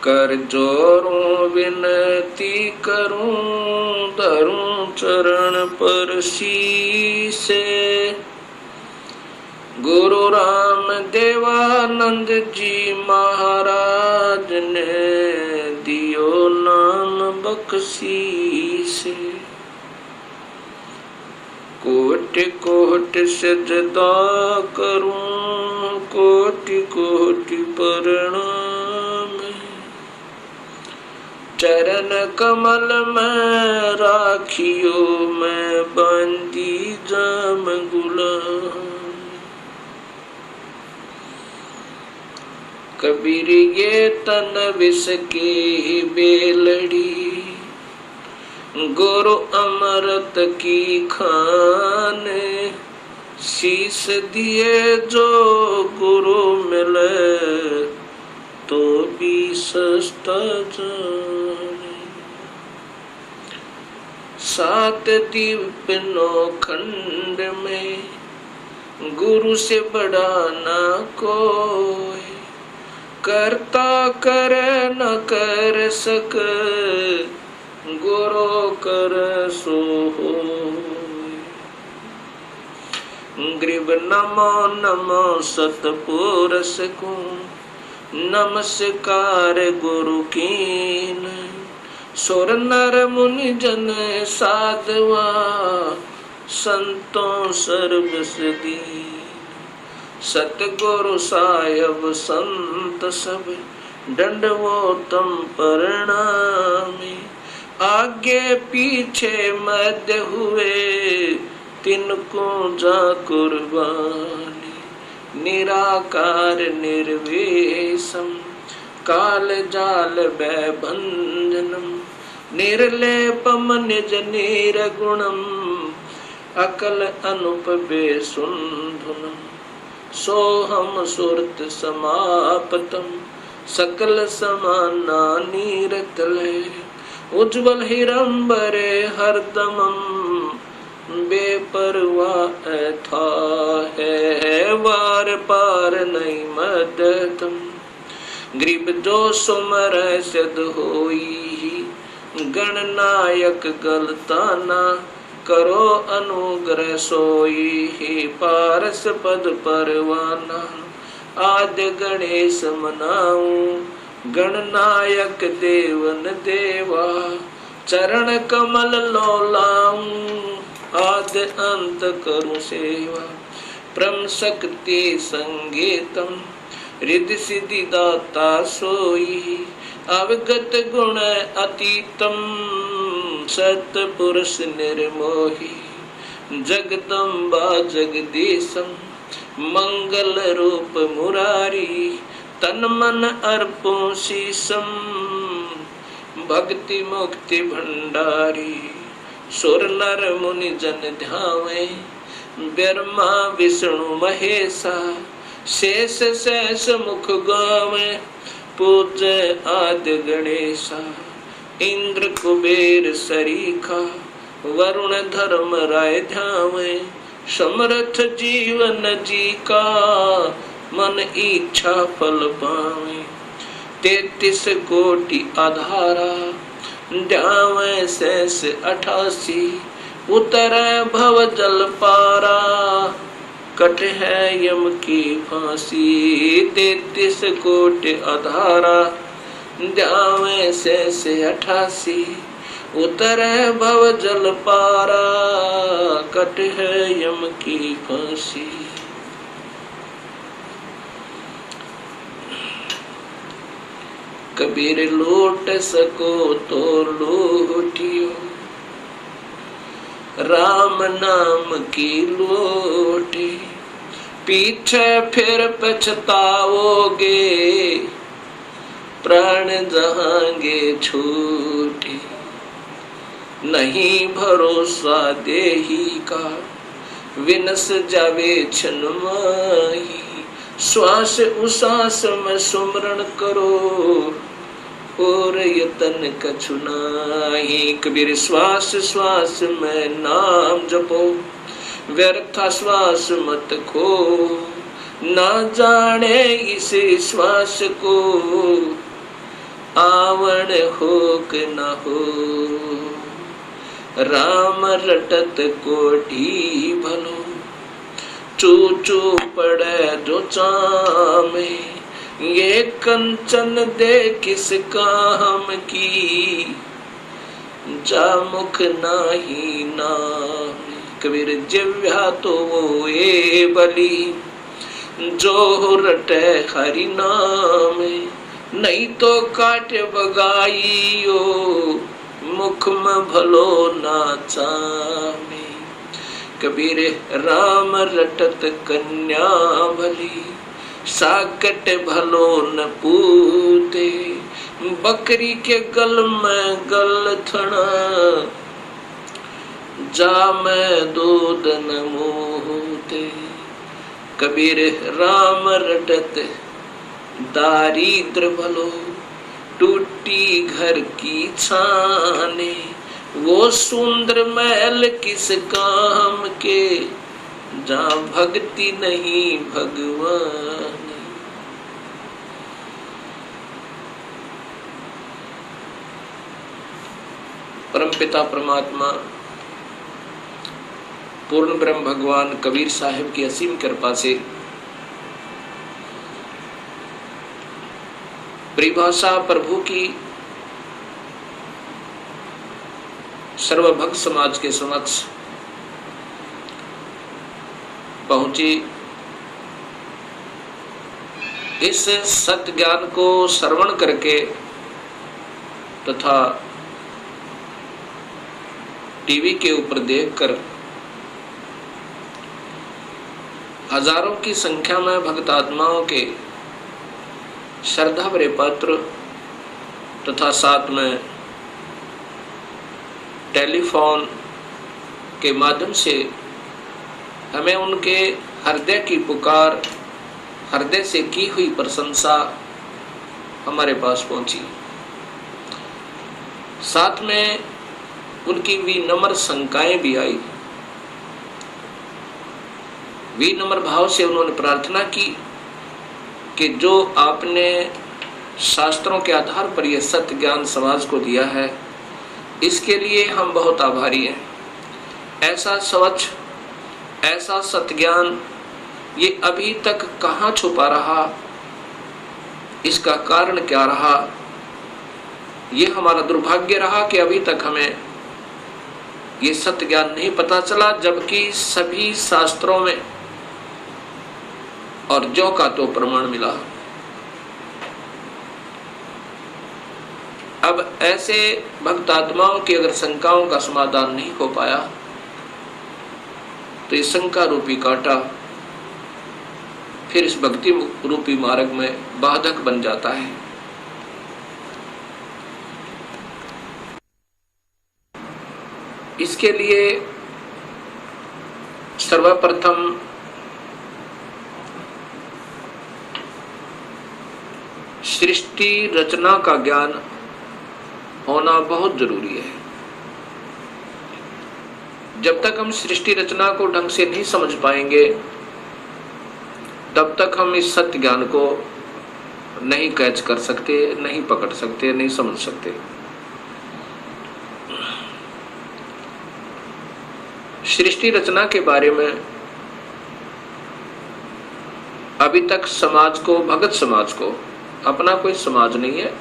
कर जोरूं विनती करूं, धरूं चरण पर शीसे। गुरु राम देवानंद जी महाराज ने दियो नाम बख्शीसे। कोटि कोटि सजदा करूं, कोटि कोटि प्रणाम। चरण कमल में राखियो, मैं बंदी जाम गुलाम। कबीर ये तन विष की बेलड़ी, गुरु अमृत की खान। शीस दिए जो गुरु मिले, तो भी सस्ता जाने। सात दीप नौ खंड में, गुरु से बड़ा ना कोई। करता करे न कर सक, गुरु कर सो होय। ग्रीव नमो नमो सतपुरुष को, नमस्कार गुरु कीन। सुर नर मुनि जन साधवा, संतों सर्वस दीन। सतगुरु साहिब संत सब, दंडवोतम प्रणामी। आगे पीछे मध्य हुए, तिनको जा कुर्बानी। निराकार निर्वेशम, काल जाल भयभंजनम। निर्लेपम निज निर्गुणम, अकल अनुप बेसुंधुनम। सोहम सुरत समापतम, सकल समाना नीरतले। उज्ज्वल हिरंबरे हरदमम, बेपरवाह था है वार पार नहीं मदतम। ग्रीब जो सुमर सिद्ध होई, गणनायक गलताना। करो अनुग्रह सोई, ही पारस पद परवाना। आद्य गणेश मनाऊं, गणनायक देवन देवा। चरण कमल लोलाऊं, आद्य अंत करूं सेवा। परम शक्ति संगीतम, रिद्धि सिद्धि दाता सोई। अवगत गुण अतीतम, सतपुरुष निर्मोही। जगदम्बा जगदीशम, मंगल रूप मुरारी। तन मन अर्पों शीसम, भक्ति मुक्ति भंडारी। सुर नर मुनि जन ध्यावे, ब्रह्मा विष्णु महेशा। शेष शेष मुख गावे, पूज्य आद्य गणेशा। इंद्र कुबेर सरीखा, वरुण धर्म राय ध्यावे। समर्थ जीवन जी का, मन इच्छा फल पावे। 33 कोटि आधारा, ध्यावे शेष 88। उतर भव जल पारा, कट है यम की फांसी। 33 कोटि आधारा, ध्यावे शेष 88। उतर भव जल पारा, कट है यम की फांसी। कबीर लूट सको तो लूटियो, राम नाम की लूटी। पीछे फिर पछताओगे, प्राण जहांगे छूटे। नहीं भरोसा देही का, विनस जावे छन माही। श्वास उसास में सुमरण करो, और यतन कछु नाही। कबीर श्वास श्वास में नाम जपो, व्यर्थ श्वास मत खो। ना जाने इस श्वास को, कारण हो कि न हो, राम रटत कोठी भलो, चू चू पड़े जो चामे, ये कंचन दे किस काम की, जा मुख नाही नाम। कबीर जिव्या तो वो ए बली, जो रटे हरि नाम, नहीं तो काट बगाइयो, मुख में भलो ना चामे। कबीर राम रटत कन्या भली, साकट भलो न पूते, बकरी के गल में गल थना, जा मैं दूध न मोहते। कबीर राम रटत दारिद्र भलो, टूटी घर की छाने, वो सुंदर महल किस काम के, जहाँ भक्ति नहीं भगवान। परमपिता परमात्मा पूर्ण ब्रह्म भगवान कबीर साहिब की असीम कृपा से परिभाषा प्रभु की सर्वभक्त समाज के समक्ष पहुंची। इस सत्य ज्ञान को श्रवण करके तथा टीवी के ऊपर देखकर हजारों की संख्या में भक्त आत्माओं के श्रद्धा भरे पत्र तथा साथ में टेलीफोन के माध्यम से हमें उनके हृदय की पुकार, हृदय से की हुई प्रशंसा हमारे पास पहुंची। साथ में उनकी विनम्र शंकाएं भी आई। विनम्र भाव से उन्होंने प्रार्थना की कि जो आपने शास्त्रों के आधार पर यह सत्य ज्ञान समाज को दिया है, इसके लिए हम बहुत आभारी हैं। ऐसा स्वच्छ, ऐसा सत्य ज्ञान ये अभी तक कहाँ छुपा रहा, इसका कारण क्या रहा? ये हमारा दुर्भाग्य रहा कि अभी तक हमें ये सत्य ज्ञान नहीं पता चला, जबकि सभी शास्त्रों में और ज्यों का तो प्रमाण मिला। अब ऐसे भक्त आत्माओं की अगर शंकाओं का समाधान नहीं हो पाया तो इस शंका रूपी कांटा फिर इस भक्ति रूपी मार्ग में बाधक बन जाता है। इसके लिए सर्वप्रथम सृष्टि रचना का ज्ञान होना बहुत जरूरी है। जब तक हम सृष्टि रचना को ढंग से नहीं समझ पाएंगे, तब तक हम इस सत्य ज्ञान को नहीं कैच कर सकते, नहीं पकड़ सकते, नहीं समझ सकते। सृष्टि रचना के बारे में अभी तक समाज को, भगत समाज को, अपना कोई समाज नहीं है,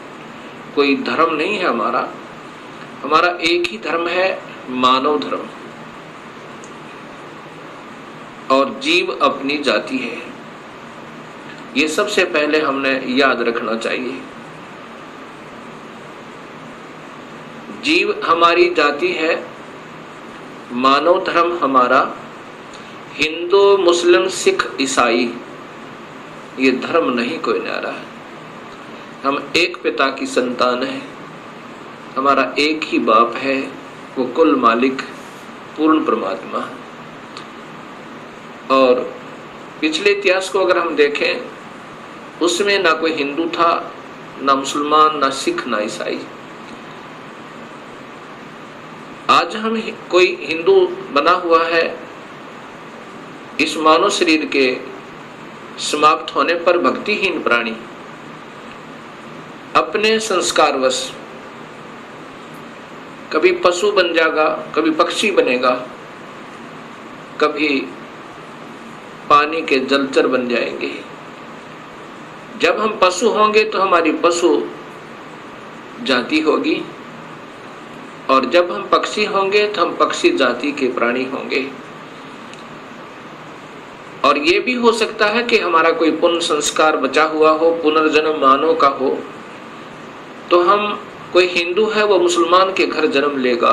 कोई धर्म नहीं है हमारा एक ही धर्म है, मानव धर्म, और जीव अपनी जाति है। ये सबसे पहले हमने याद रखना चाहिए। जीव हमारी जाति है, मानव धर्म हमारा, हिंदू मुस्लिम सिख ईसाई ये धर्म नहीं कोई न्यारा है। हम एक पिता की संतान है, हमारा एक ही बाप है, वो कुल मालिक पूर्ण परमात्मा। और पिछले इतिहास को अगर हम देखें, उसमें ना कोई हिंदू था, ना मुसलमान, ना सिख, ना ईसाई। आज हम कोई हिंदू बना हुआ है, इस मानव शरीर के समाप्त होने पर भक्तिहीन प्राणी अपने संस्कारवश कभी पशु बन जाएगा, कभी पक्षी बनेगा, कभी पानी के जलचर बन जाएंगे। जब हम पशु होंगे तो हमारी पशु जाति होगी, और जब हम पक्षी होंगे तो हम पक्षी जाति के प्राणी होंगे। और ये भी हो सकता है कि हमारा कोई पुण्य संस्कार बचा हुआ हो, पुनर्जन्म मानव का हो, तो हम, कोई हिंदू है वो मुसलमान के घर जन्म लेगा,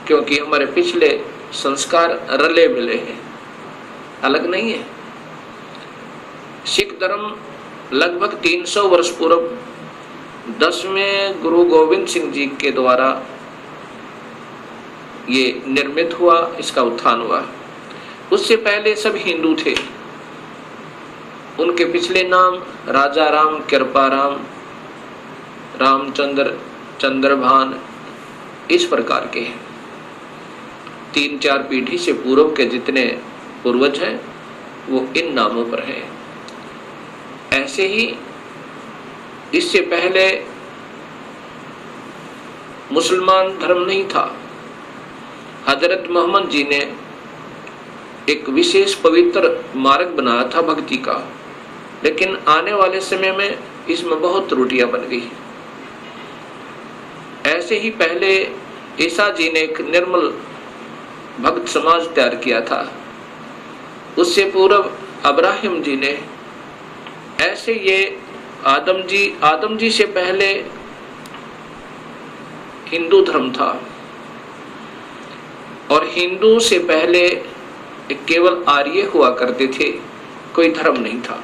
क्योंकि हमारे पिछले संस्कार रले मिले हैं, अलग नहीं है। सिख धर्म लगभग 300 वर्ष पूर्व 10वें गुरु गोविंद सिंह जी के द्वारा ये निर्मित हुआ, इसका उत्थान हुआ। उससे पहले सब हिंदू थे। उनके पिछले नाम राजा राम, कृपा राम, रामचंद्र, चंद्रभान, इस प्रकार के हैं। 3-4 पीढ़ी से पूर्व के जितने पूर्वज हैं वो इन नामों पर हैं। ऐसे ही इससे पहले मुसलमान धर्म नहीं था। हजरत मोहम्मद जी ने एक विशेष पवित्र मार्ग बनाया था भक्ति का, लेकिन आने वाले समय में इसमें बहुत त्रुटियां बन गई। ऐसे ही पहले ईसा जी ने एक निर्मल भक्त समाज तैयार किया था, उससे पूर्व अब्राहिम जी ने, ऐसे ये आदम जी से पहले हिंदू धर्म था, और हिंदू से पहले केवल आर्य हुआ करते थे, कोई धर्म नहीं था।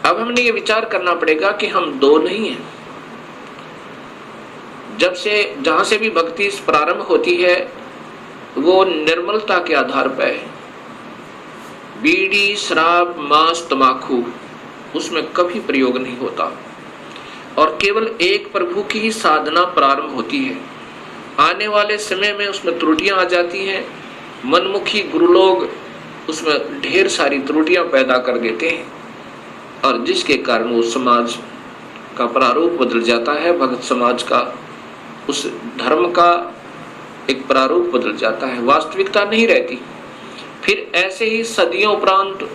अब हमने ये विचार करना पड़ेगा कि हम दो नहीं हैं। जहां से भी भक्ति प्रारंभ होती है वो निर्मलता के आधार पर है। बीड़ी, शराब, मांस, तमाकू उसमें कभी प्रयोग नहीं होता, और केवल एक प्रभु की ही साधना प्रारंभ होती है। आने वाले समय में उसमें त्रुटियां आ जाती हैं। मनमुखी गुरु लोग उसमें ढेर सारी त्रुटियां पैदा कर देते हैं, और जिसके कारण वो समाज का प्रारूप बदल जाता है, भक्त समाज का, उस धर्म का एक प्रारूप बदल जाता है, वास्तविकता नहीं रहती। फिर ऐसे ही सदियों उपरांत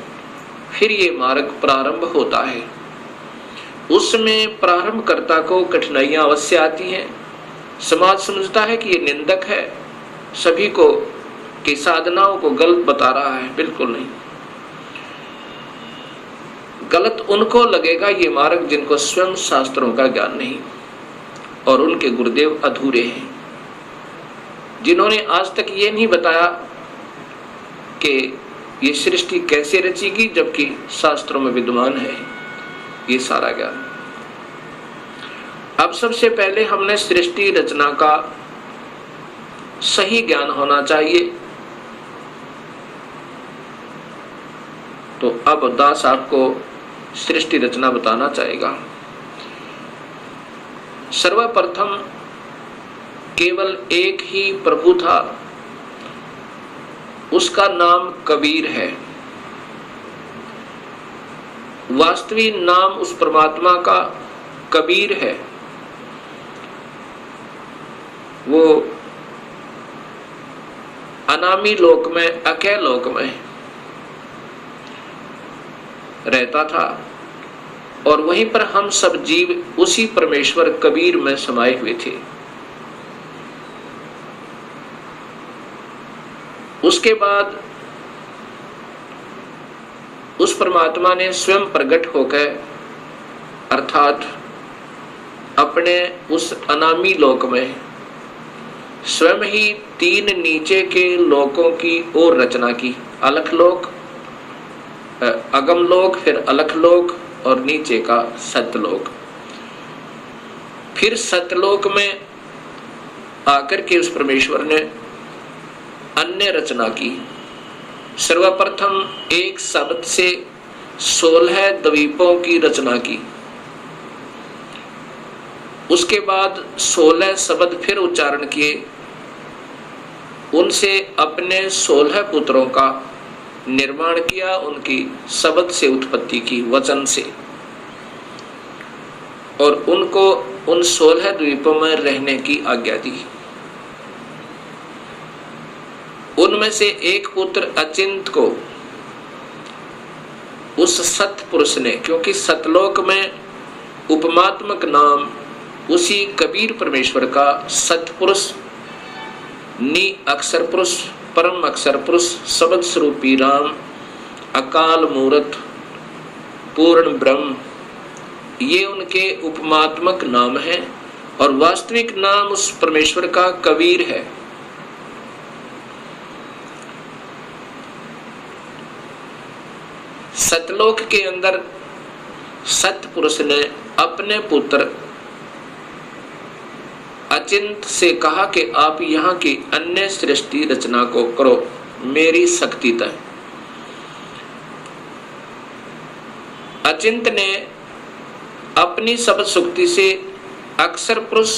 फिर ये मार्ग प्रारंभ होता है। उसमें प्रारंभकर्ता को कठिनाइयां अवश्य आती हैं। समाज समझता है कि ये निंदक है, सभी को की साधनाओं को गलत बता रहा है। बिल्कुल नहीं, गलत उनको लगेगा ये मार्ग जिनको स्वयं शास्त्रों का ज्ञान नहीं और उनके गुरुदेव अधूरे हैं, जिन्होंने आज तक ये नहीं बताया कि ये सृष्टि कैसे रचेगी, जबकि शास्त्रों में विद्यमान है ये सारा ज्ञान। अब सबसे पहले हमने सृष्टि रचना का सही ज्ञान होना चाहिए। तो अब दास आपको सृष्टि रचना बताना चाहेगा। सर्वप्रथम केवल एक ही प्रभु था, उसका नाम कबीर है। वास्तविक नाम उस परमात्मा का कबीर है। वो अनामी लोक में, अकय लोक में रहता था, और वहीं पर हम सब जीव उसी परमेश्वर कबीर में समाये हुए थे। उसके बाद उस परमात्मा ने स्वयं प्रकट होकर, अर्थात अपने उस अनामी लोक में स्वयं ही 3 नीचे के लोकों की ओर रचना की। अलख लोक, अगम लोक, फिर अलख लोक, और नीचे का सतलोक। फिर सतलोक में आकर के उस परमेश्वर ने अन्य रचना की। सर्वप्रथम एक शब्द से 16 द्वीपों की रचना की। उसके बाद 16 शब्द फिर उच्चारण किए, उनसे अपने 16 पुत्रों का निर्माण किया, उनकी शब्द से उत्पत्ति की, वचन से। और उनको उन 16 द्वीपों में रहने की आज्ञा दी। उनमें से एक पुत्र अचिंत को उस सतपुरुष ने, क्योंकि सतलोक में उपमात्मक नाम उसी कबीर परमेश्वर का सतपुरुष, नि अक्षर पुरुष, परम अक्षर पुरुष, शब्द स्वरूपी राम, अकाल मूर्त, पूर्ण ब्रह्म, ये उनके उपमात्मक नाम हैं और वास्तविक नाम उस परमेश्वर का कबीर है। सतलोक के अंदर सतपुरुष ने अपने पुत्र अचिंत से कहा कि आप यहाँ की अन्य सृष्टि रचना को करो मेरी शक्ति तक। अचिंत ने अपनी शब्द शक्ति से अक्षर पुरुष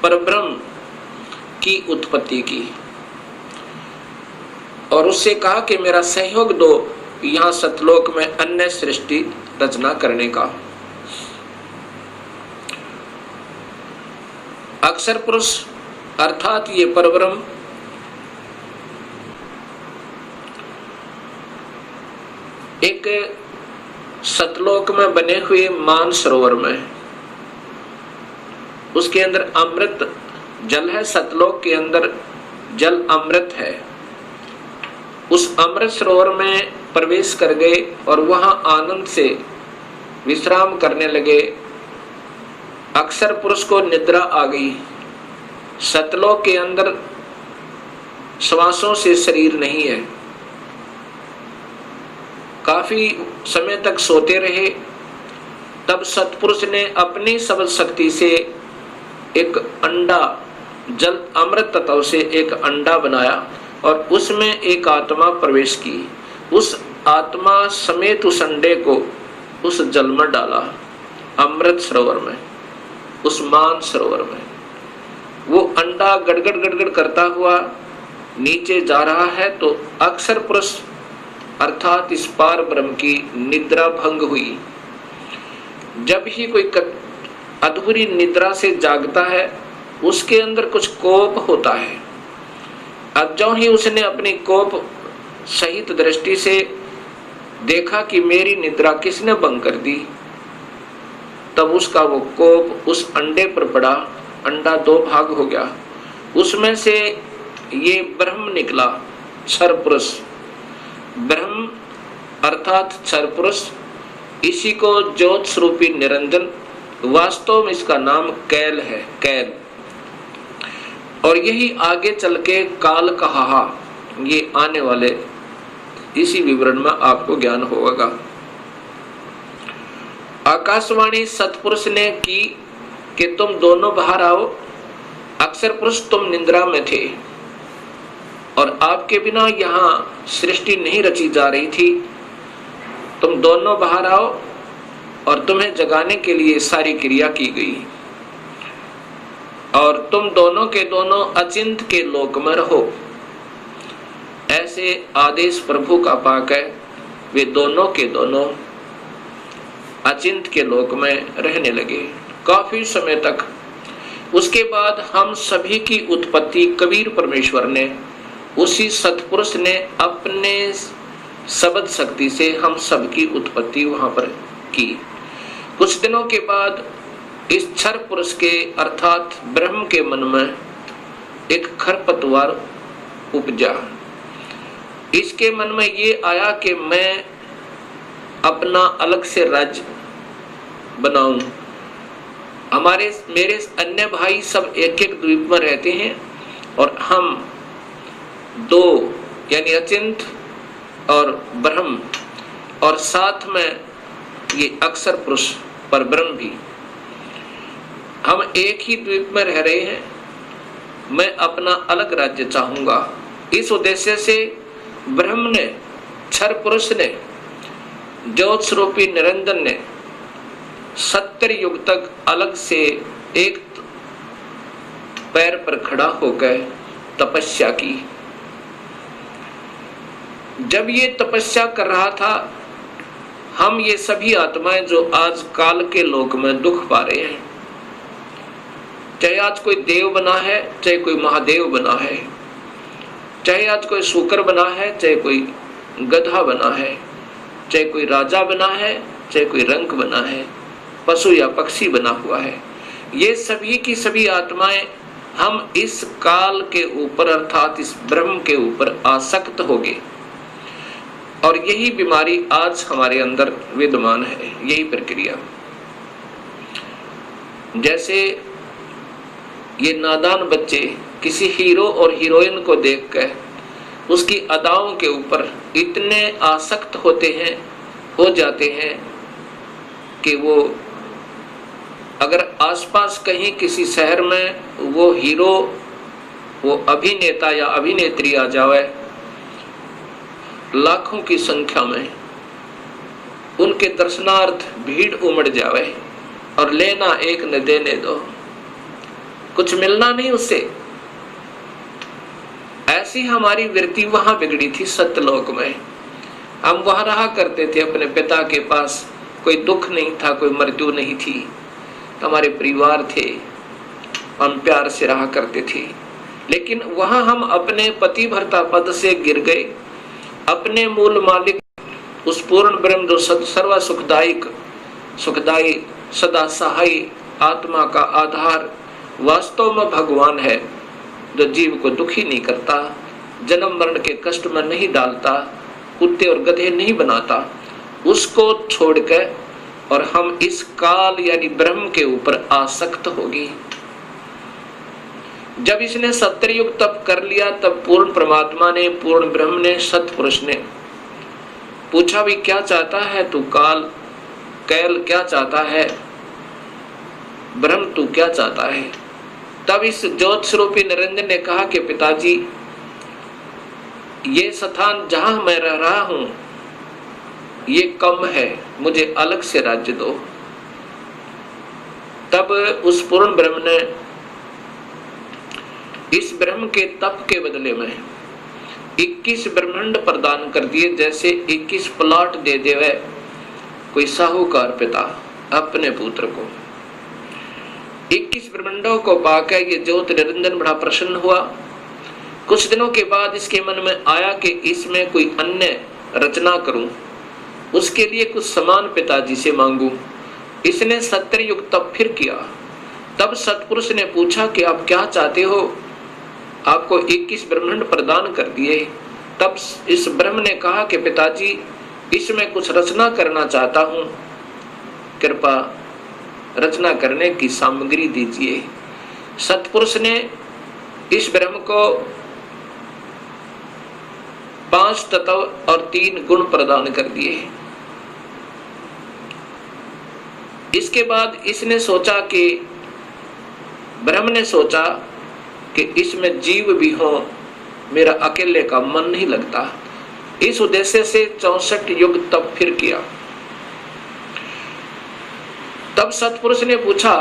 परब्रह्म की उत्पत्ति की और उससे कहा कि मेरा सहयोग दो यहाँ सतलोक में अन्य सृष्टि रचना करने का। अक्षर पुरुष अर्थात ये परब्रह्म एक सतलोक में बने हुए मान सरोवर में, उसके अंदर अमृत जल है। सतलोक के अंदर जल अमृत है। उस अमृत सरोवर में प्रवेश कर गए और वहां आनंद से विश्राम करने लगे। अक्षर पुरुष को निद्रा आ गई। सतलोक के अंदर श्वासों से शरीर नहीं है। काफी समय तक सोते रहे। तब सतपुरुष ने अपनी शब्द शक्ति से एक अंडा, जल अमृत तत्व से एक अंडा बनाया और उसमें एक आत्मा प्रवेश की। उस आत्मा समेत उस अंडे को उस जल में डाला, अमृत सरोवर में, उस मान सरोवर में। वो अंडा गड़गड़ गड़गड़ करता हुआ नीचे जा रहा है तो अक्षर पुरुष अर्थात इस पार ब्रह्म की निद्रा भंग हुई। जब ही कोई अधूरी निद्रा से जागता है उसके अंदर कुछ कोप होता है। अब जो ही उसने अपनी कोप सहित दृष्टि से देखा कि मेरी निद्रा किसने भंग कर दी, तब उसका वो कोप उस अंडे पर पड़ा। अंडा दो भाग हो गया। उसमें से ये ब्रह्म निकला, क्षर पुरुष। ब्रह्म अर्थात क्षर पुरुष, इसी को ज्योत स्वरूपी निरंजन, वास्तव में इसका नाम कैल है, कैल। और यही आगे चल के काल कहा, ये आने वाले इसी विवरण में आपको ज्ञान होगा। आकाशवाणी सतपुरुष ने की कि तुम दोनों बाहर आओ। अक्षर पुरुष तुम निद्रा में थे और आपके बिना यहाँ सृष्टि नहीं रची जा रही थी। तुम दोनों बाहर आओ और तुम्हें जगाने के लिए सारी क्रिया की गई और तुम दोनों के दोनों अचिंत के लोक में रहो। ऐसे आदेश प्रभु का पाक है। वे दोनों के दोनों अचिंत के लोक में रहने लगे काफी समय तक। उसके बाद हम सभी की उत्पत्ति कबीर परमेश्वर ने, उसी सतपुरुष ने अपने शब्द शक्ति से हम सबकी उत्पत्ति वहां पर की। कुछ दिनों के बाद इस क्षर पुरुष के अर्थात ब्रह्म के मन में एक खरपतवार उपजा। इसके मन में ये आया कि मैं अपना अलग से राज्य बनाऊं। मेरे अन्य भाई सब एक एक द्वीप में रहते हैं और हम दो यानी अचिंत और ब्रह्म और साथ में ये अक्षर पुरुष पर ब्रह्म भी, हम एक ही द्वीप में रह रहे हैं। मैं अपना अलग राज्य चाहूंगा। इस उद्देश्य से ब्रह्म ने, क्षर पुरुष ने, ज्योत स्वरूपी निरंजन ने 70 युग तक अलग से एक पैर पर खड़ा होकर तपस्या की। जब ये तपस्या कर रहा था, हम ये सभी आत्माएं जो आज काल के लोक में दुख पा रहे हैं, चाहे आज कोई देव बना है, चाहे कोई महादेव बना है, चाहे आज कोई शूकर बना है, चाहे कोई गधा बना है, चाहे कोई राजा बना है, चाहे कोई रंक बना है, पशु या पक्षी बना हुआ है, ये सभी की सभी आत्माएं हम इस काल के ऊपर अर्थात इस ब्रह्म के ऊपर आसक्त हो गए। और यही बीमारी आज हमारे अंदर विद्यमान है, यही प्रक्रिया। जैसे ये नादान बच्चे किसी हीरो और हीरोइन को देखकर उसकी अदाओं के ऊपर इतने आसक्त होते हैं, हो जाते हैं कि वो अगर आसपास कहीं किसी शहर में वो हीरो, वो अभिनेता या अभिनेत्री आ जावे, लाखों की संख्या में उनके दर्शनार्थ भीड़ उमड़ जावे और लेना एक न देने दो, कुछ मिलना नहीं उससे। ऐसी हमारी वृत्ति वहां बिगड़ी थी सत्यलोक में। हम वहां रहा करते थे अपने पिता के पास, कोई दुख नहीं था, कोई मृत्यु नहीं थी, हमारे परिवार थे, हम प्यार से रहा करते थे। लेकिन वहां हम अपने पति भर्ता पद से गिर गए, अपने मूल मालिक उस पूर्ण ब्रह्म जो सर्व सुखदायी सदा सहाय आत्मा का आधार वास्तव में भगवान है, जो जीव को दुखी नहीं करता, जन्म मरण के कष्ट में नहीं डालता, कुत्ते और गधे नहीं बनाता, उसको छोड़कर और हम इस काल यानी ब्रह्म के ऊपर आसक्त होगी। जब इसने सत्ययुग तप कर लिया, तब पूर्ण परमात्मा ने, पूर्ण ब्रह्म ने, सतपुरुष ने पूछा भी क्या चाहता है तू कैल क्या चाहता है, ब्रह्म तू क्या चाहता है। तब इस ज्योत स्वरूपी निरंजन ने कहा कि पिताजी, ये स्थान जहां मैं रह रहा हूं ये कम है, मुझे अलग से राज्य दो। तब उस पूर्ण ब्रह्म ने इस ब्रह्म के तप के बदले में 21 ब्रह्मांड प्रदान कर दिए, जैसे 21 प्लॉट दे देवे कोई साहूकार पिता अपने पुत्र को। 21 ब्रह्मांडों को पाकर ये ज्योत निरंजन बड़ा प्रसन्न हुआ। कुछ दिनों के बाद इसके मन में आया कि इसमें कोई अन्य रचना करूं, उसके लिए कुछ समान पिताजी से मांगू। इसने सत्ययुग तप फिर किया। तब सतपुरुष ने पूछा कि आप क्या चाहते हो, आपको 21 ब्रह्मांड प्रदान कर दिए। तब इस ब्रह्म ने कहा कि पिताजी, इसमें कुछ रचना करना चाहता हूं, कृपा रचना करने की सामग्री दीजिए। सतपुरुष ने इस ब्रह्म को 5 तत्व और 3 गुण प्रदान कर दिए। इसके बाद इसने सोचा कि ब्रह्म ने सोचा कि इसमें जीव भी हो, मेरा अकेले का मन नहीं लगता। इस उद्देश्य से 64 युग तप फिर किया। तब सतपुरुष ने पूछा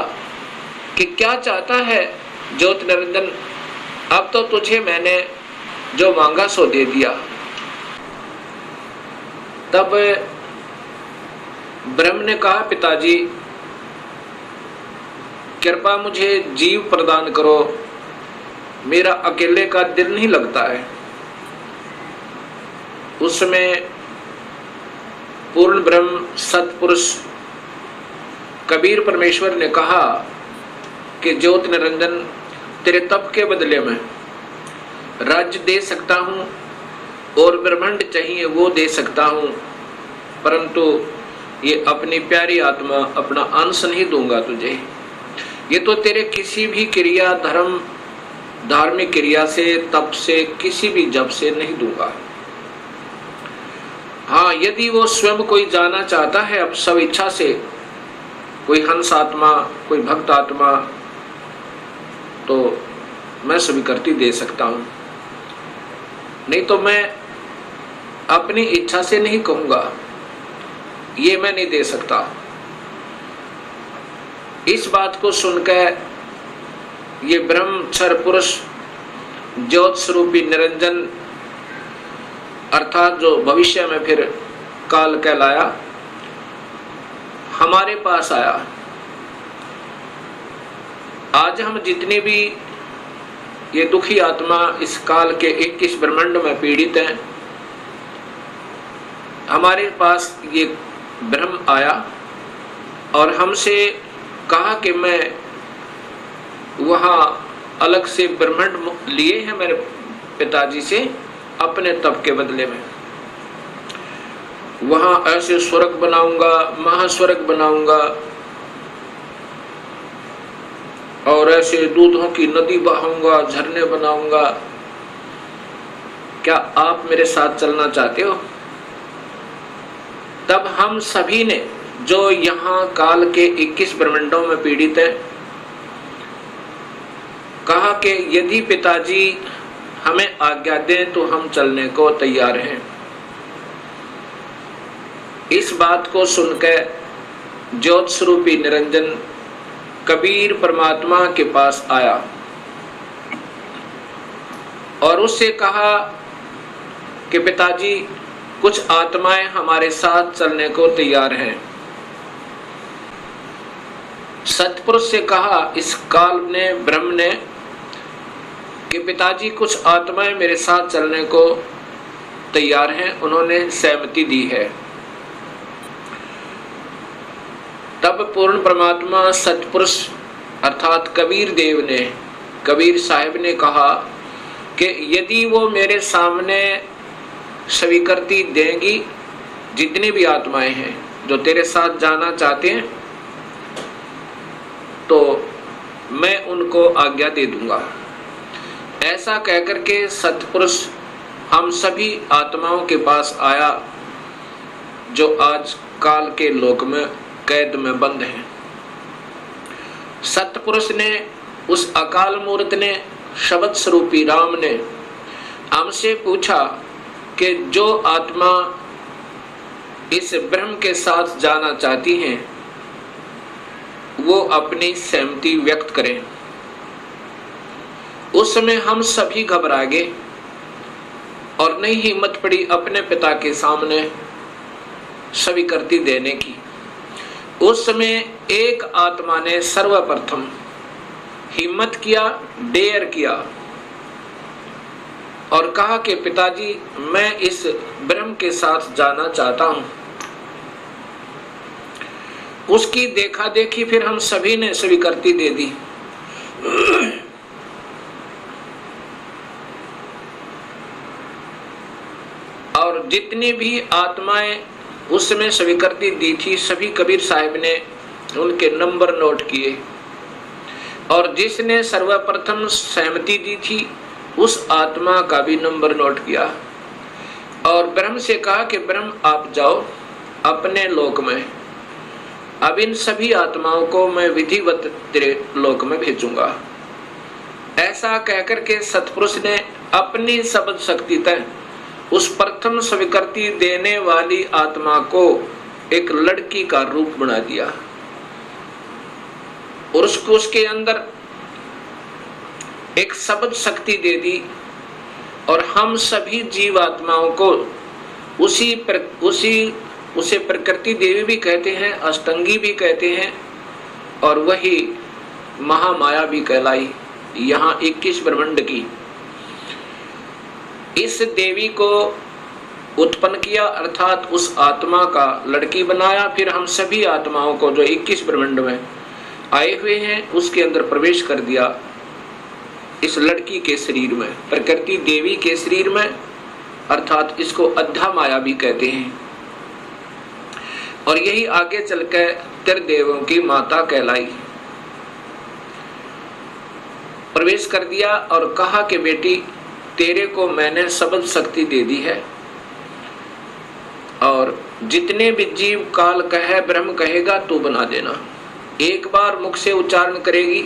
कि क्या चाहता है ज्योत निरंजन, अब तो तुझे मैंने जो मांगा सो दे दिया। तब ब्रह्म ने कहा, पिताजी कृपा मुझे जीव प्रदान करो, मेरा अकेले का दिल नहीं लगता है। उसमें पूर्ण ब्रह्म सतपुरुष कबीर परमेश्वर ने कहा कि ज्योत निरंजन, तेरे तप के बदले में राज्य दे सकता हूं और ब्रह्मांड चाहिए वो दे सकता हूं, परंतु ये अपनी प्यारी आत्मा, अपना अंश नहीं दूंगा तुझे। ये तो तेरे किसी भी क्रिया, धर्म, धार्मिक क्रिया से, तप से, किसी भी जप से नहीं दूंगा। हाँ, यदि वो स्वयं कोई जाना चाहता है अब सब इच्छा से, कोई हंस आत्मा, कोई भक्त आत्मा, तो मैं स्वीकृति दे सकता हूं, नहीं तो मैं अपनी इच्छा से नहीं कहूंगा, ये मैं नहीं दे सकता। इस बात को सुनकर ये ब्रह्मक्षर पुरुष ज्योत स्वरूपी निरंजन अर्थात जो भविष्य में फिर काल कहलाया, हमारे पास आया। आज हम जितने भी ये दुखी आत्मा इस काल के 21 ब्रह्मांड में पीड़ित हैं, हमारे पास ये ब्रह्म आया और हमसे कहा कि मैं वहाँ अलग से ब्रह्मांड लिए हैं मेरे पिताजी से अपने तप के बदले में। वहाँ ऐसे स्वर्ग बनाऊंगा, महास्वर्ग बनाऊंगा और ऐसे दूधों की नदी बहाऊंगा, झरने बनाऊंगा। क्या आप मेरे साथ चलना चाहते हो? तब हम सभी ने जो यहाँ काल के 21 ब्रह्मांडों में पीड़ित हैं, कहा कि यदि पिताजी हमें आज्ञा दें तो हम चलने को तैयार हैं। इस बात को सुनकर ज्योत स्वरूपी निरंजन कबीर परमात्मा के पास आया और उससे कहा कि पिताजी, कुछ आत्माएं हमारे साथ चलने को तैयार हैं। सतपुरुष से कहा इस काल ने, ब्रह्म ने, कि पिताजी कुछ आत्माएं मेरे साथ चलने को तैयार हैं, उन्होंने सहमति दी है। तब पूर्ण परमात्मा सतपुरुष अर्थात कबीर देव ने, कबीर साहिब ने कहा कि यदि वो मेरे सामने स्वीकृति देंगी, जितनी भी आत्माएं हैं जो तेरे साथ जाना चाहते हैं, तो मैं उनको आज्ञा दे दूंगा। ऐसा कहकर के सतपुरुष हम सभी आत्माओं के पास आया जो आज काल के लोक में कैद में बंद हैं। सतपुरुष ने, उस अकाल मूर्त ने, शब्द स्वरूपी राम ने हमसे पूछा कि जो आत्मा इस ब्रह्म के साथ जाना चाहती हैं वो अपनी सहमति व्यक्त करें। उस समय हम सभी घबरा गए और नहीं हिम्मत पड़ी अपने पिता के सामने स्वीकृति देने की। उस समय एक आत्मा ने सर्वप्रथम हिम्मत किया, डेयर किया और कहा कि पिताजी, मैं इस ब्रह्म के साथ जाना चाहता हूं। उसकी देखा देखी फिर हम सभी ने स्वीकृति दे दी। और जितनी भी आत्माएं उस समय स्वीकृति दी थी, सभी कबीर साहिब ने उनके नंबर नोट किए और जिसने सर्वप्रथम सहमति दी थी उस आत्मा का भी नंबर नोट किया और ब्रह्म से कहा कि ब्रह्म आप जाओ अपने लोक में, अब इन सभी आत्माओं को मैं विधिवत तेरे लोक में भेजूंगा। ऐसा कहकर के सतपुरुष ने अपनी शब्द शक्ति तक उस प्रथम स्वीकृति देने वाली आत्मा को एक लड़की का रूप बना दिया और उसके अंदर एक शब्द शक्ति दे दी और हम सभी जीवात्माओं को उसे प्रकृति देवी भी कहते हैं, अष्टंगी भी कहते हैं और वही महामाया भी कहलाई। यहाँ 21 ब्रह्मांड की इस देवी को उत्पन्न किया अर्थात उस आत्मा का लड़की बनाया। फिर हम सभी आत्माओं को जो 21 ब्रह्मांड में आए हुए हैं उसके अंदर प्रवेश कर दिया, इस लड़की के शरीर में, प्रकृति देवी के शरीर में, अर्थात इसको अद्धा माया भी कहते हैं। और यही आगे चलकर त्रिदेवों की माता कहलाई। प्रवेश कर दिया और कहा कि बेटी, तेरे को मैंने शब्द शक्ति दे दी है और जितने भी जीव काल कहे, ब्रह्म कहेगा तू बना देना। एक बार मुख से उच्चारण करेगी,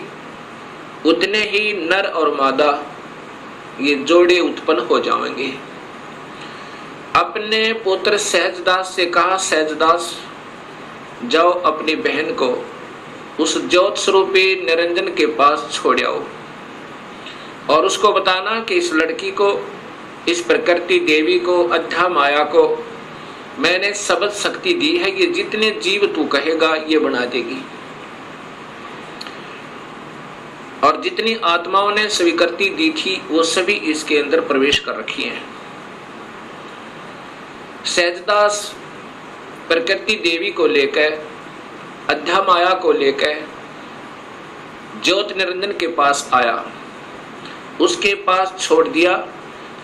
उतने ही नर और मादा ये जोड़े उत्पन्न हो जाएंगे। अपने पुत्र सहजदास से कहा, सहजदास जाओ अपनी बहन को उस ज्योत स्वरूपी निरंजन के पास छोड़ आओ और उसको बताना कि इस लड़की को, इस प्रकृति देवी को, अद्धा माया को मैंने सबद शक्ति दी है, ये जितने जीव तू कहेगा ये बना देगी। और जितनी आत्माओं ने स्वीकृति दी थी वो सभी इसके अंदर प्रवेश कर रखी हैं। सहजदास प्रकृति देवी को लेकर, अध्या माया को लेकर ज्योत निरंजन के पास आया, उसके पास छोड़ दिया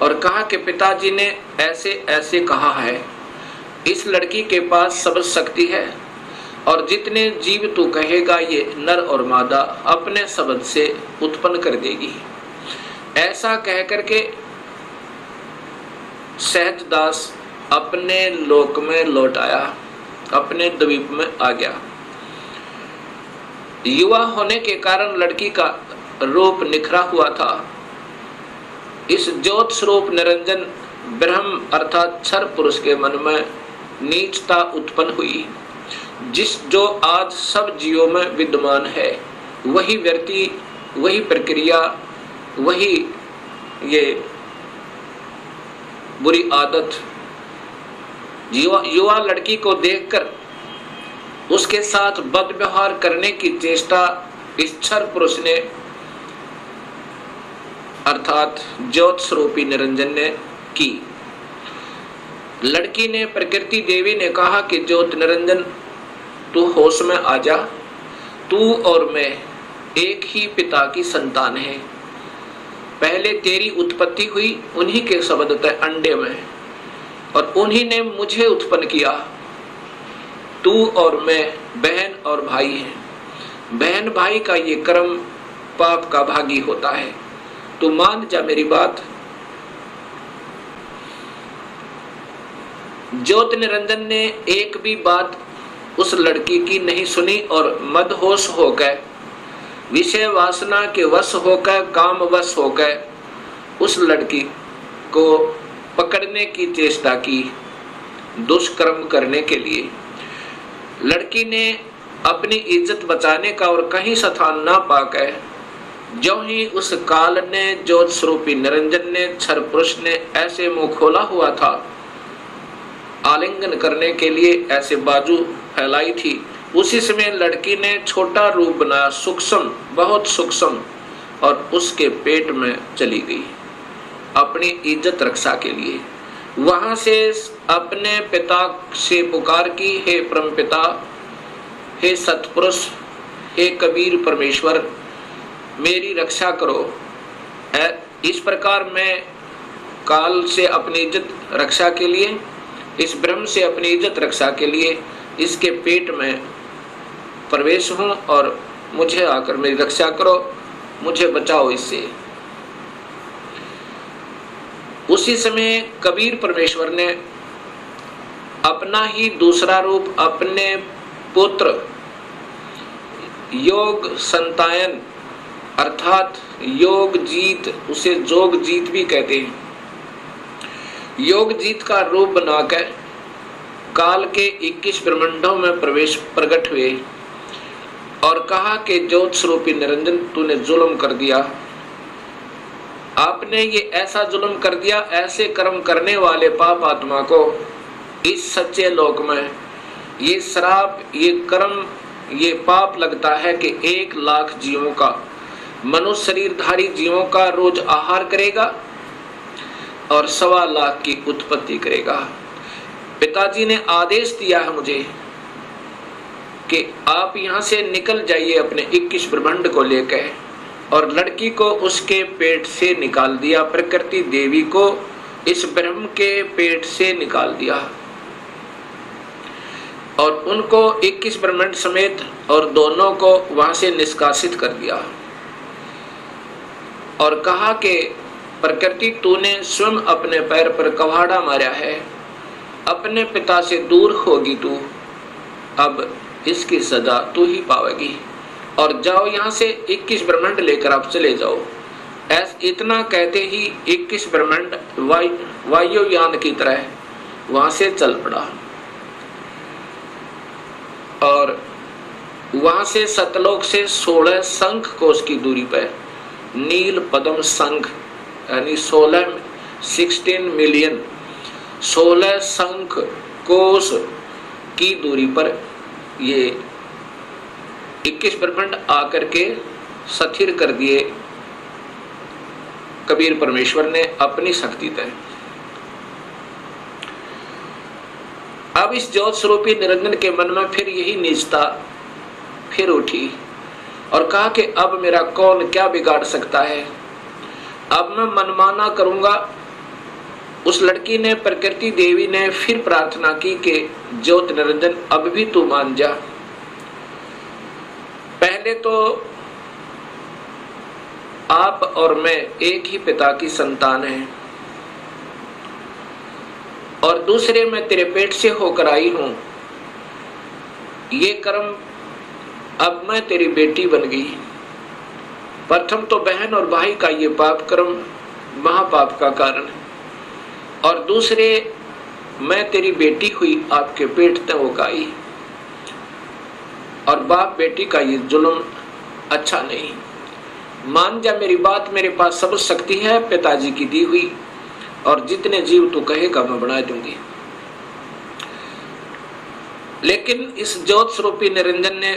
और कहा कि पिताजी ने ऐसे ऐसे कहा है, इस लड़की के पास सब शक्ति है और जितने जीव तू कहेगा ये नर और मादा अपने शब्द से उत्पन्न कर देगी। ऐसा कह करके सहजदास अपने लोक में लौट आया, अपने द्वीप में आ गया। युवा होने के कारण लड़की का रूप निखरा हुआ था। इस ज्योत स्वरूप निरंजन ब्रह्म अर्थात क्षर पुरुष के मन में नीचता उत्पन्न हुई, जो आज सब जीवों में विद्यमान है। वही व्यक्ति, वही प्रक्रिया, वही ये बुरी आदत युवा लड़की को देखकर उसके साथ बद व्यवहार करने की चेष्टा इस क्षर पुरुष ने अर्थात ज्योत स्वरूपी निरंजन ने की। लड़की ने, प्रकृति देवी ने कहा कि ज्योत निरंजन तू होश में आ जा, तू और मैं एक ही पिता की संतान है। पहले तेरी उत्पत्ति हुई उन्हीं के शब्द अंडे में और उन्हीं ने मुझे उत्पन्न किया। तू और मैं बहन और भाई हैं। बहन भाई का ये कर्म पाप का भागी होता है। तू मान जा मेरी बात। ज्योत निरंजन ने एक भी बात उस लड़की की नहीं सुनी और मदहोश होकर, विषय वासना के वश होकर, काम वश होकर उस लड़की को पकड़ने की चेष्टा की, दुष्कर्म करने के लिए। लड़की ने अपनी इज्जत बचाने का और कहीं स्थान ना पाकर, जो ही उस काल ने, ज्योत स्वरूपी निरंजन ने, क्षर पुरुष ने ऐसे मुंह खोला हुआ था आलिंगन करने के लिए, ऐसे बाजू फैलाई थी, उसी समय लड़की ने छोटा रूप बनाया, सूक्ष्म, बहुत सूक्ष्म, और उसके पेट में चली गई अपनी इज्जत रक्षा के लिए। वहां से अपने पिता से पुकार की, हे परम पिता, हे सतपुरुष, हे कबीर परमेश्वर, मेरी रक्षा करो। इस प्रकार मैं काल से अपनी इज्जत रक्षा के लिए, इस ब्रह्म से अपनी इज्जत रक्षा के लिए इसके पेट में प्रवेश हूं और मुझे आकर मेरी रक्षा करो, मुझे बचाओ इससे। उसी समय कबीर परमेश्वर ने अपना ही दूसरा रूप अपने पुत्र योग संतायन अर्थात योग जीत, उसे जोग जीत भी कहते हैं, योग जीत का रूप बनाकर काल के 21 ब्रह्मांडों में प्रकट हुए और कहा कि ज्योत स्वरूपी निरंजन, तूने जुल्म कर दिया, आपने ये ऐसा जुल्म कर दिया, ऐसे कर्म करने वाले पाप आत्मा को इस सच्चे लोक में ये श्राप, ये कर्म, ये पाप लगता है कि 1 लाख जीवों का, मनुष्य शरीरधारी जीवों का रोज आहार करेगा और 1.25 लाख की उत्पत्ति करेगा। पिताजी ने आदेश दिया है मुझे कि आप यहाँ से निकल जाइए अपने 21 ब्रह्मांड को लेकर, और लड़की को उसके पेट से निकाल दिया, प्रकृति देवी को इस ब्रह्म के पेट से निकाल दिया और उनको 21 ब्रह्मांड समेत और दोनों को वहां से निष्कासित कर दिया और कहा कि प्रकृति, तूने स्वयं अपने पैर पर कवाड़ा मारा है, अपने पिता से दूर होगी तू, अब इसकी सजा तू ही पावेगी और जाओ यहाँ से 21 ब्रह्मांड लेकर आप चले जाओ। इतना कहते ही 21 ब्रह्मांड वायुयान की तरह वहां से चल पड़ा और वहां से सतलोक से 16 शंख कोश की दूरी पर नील पद्म शंख यानी 16 मिलियन 16 शंख कोस की दूरी पर ये 21 ब्रह्मांड आकर के स्थिर कर दिए कबीर परमेश्वर ने अपनी शक्ति तय। अब इस ज्योत स्वरूपी निरंजन के मन में फिर यही नीचता फिर उठी और कहा कि अब मेरा कौन क्या बिगाड़ सकता है, अब मैं मनमाना करूंगा। उस लड़की ने, प्रकृति देवी ने फिर प्रार्थना की कि ज्योत निरंजन अब भी तू मान जा। पहले तो आप और मैं एक ही पिता की संतान हैं, और दूसरे मैं तेरे पेट से होकर आई हूं। ये कर्म, अब मैं तेरी बेटी बन गई। प्रथम तो बहन और भाई का ये पाप कर्म महापाप का कारण है, और दूसरे मैं तेरी बेटी हुई, आपके पेट तक होकर आई, और बाप बेटी का ये जुल्म अच्छा नहीं। मान जा मेरी बात, मेरे पास सब शक्ति है पिताजी की दी हुई, और जितने जीव तू कहेगा मैं बना दूंगी। लेकिन इस ज्योत स्वरूपी निरंजन ने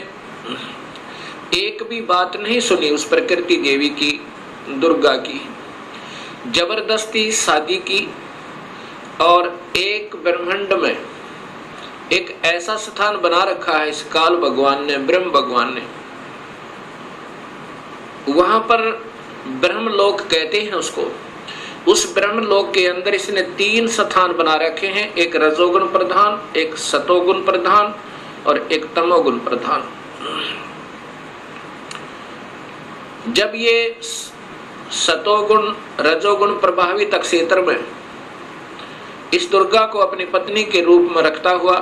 एक भी बात नहीं सुनी उस प्रकृति देवी की, दुर्गा की। जबरदस्ती शादी की, और एक ब्रह्मांड में एक ऐसा स्थान बना रखा है इस काल भगवान ने, ब्रह्म भगवान ने। वहां पर ब्रह्मलोक कहते हैं उसको। उस ब्रह्मलोक के अंदर इसने 3 स्थान बना रखे हैं, एक रजोगुण प्रधान, एक सतोगुण प्रधान और एक तमोगुण प्रधान। जब ये सतोगुण रजोगुण प्रभावित क्षेत्र में इस दुर्गा को अपनी पत्नी के रूप में रखता हुआ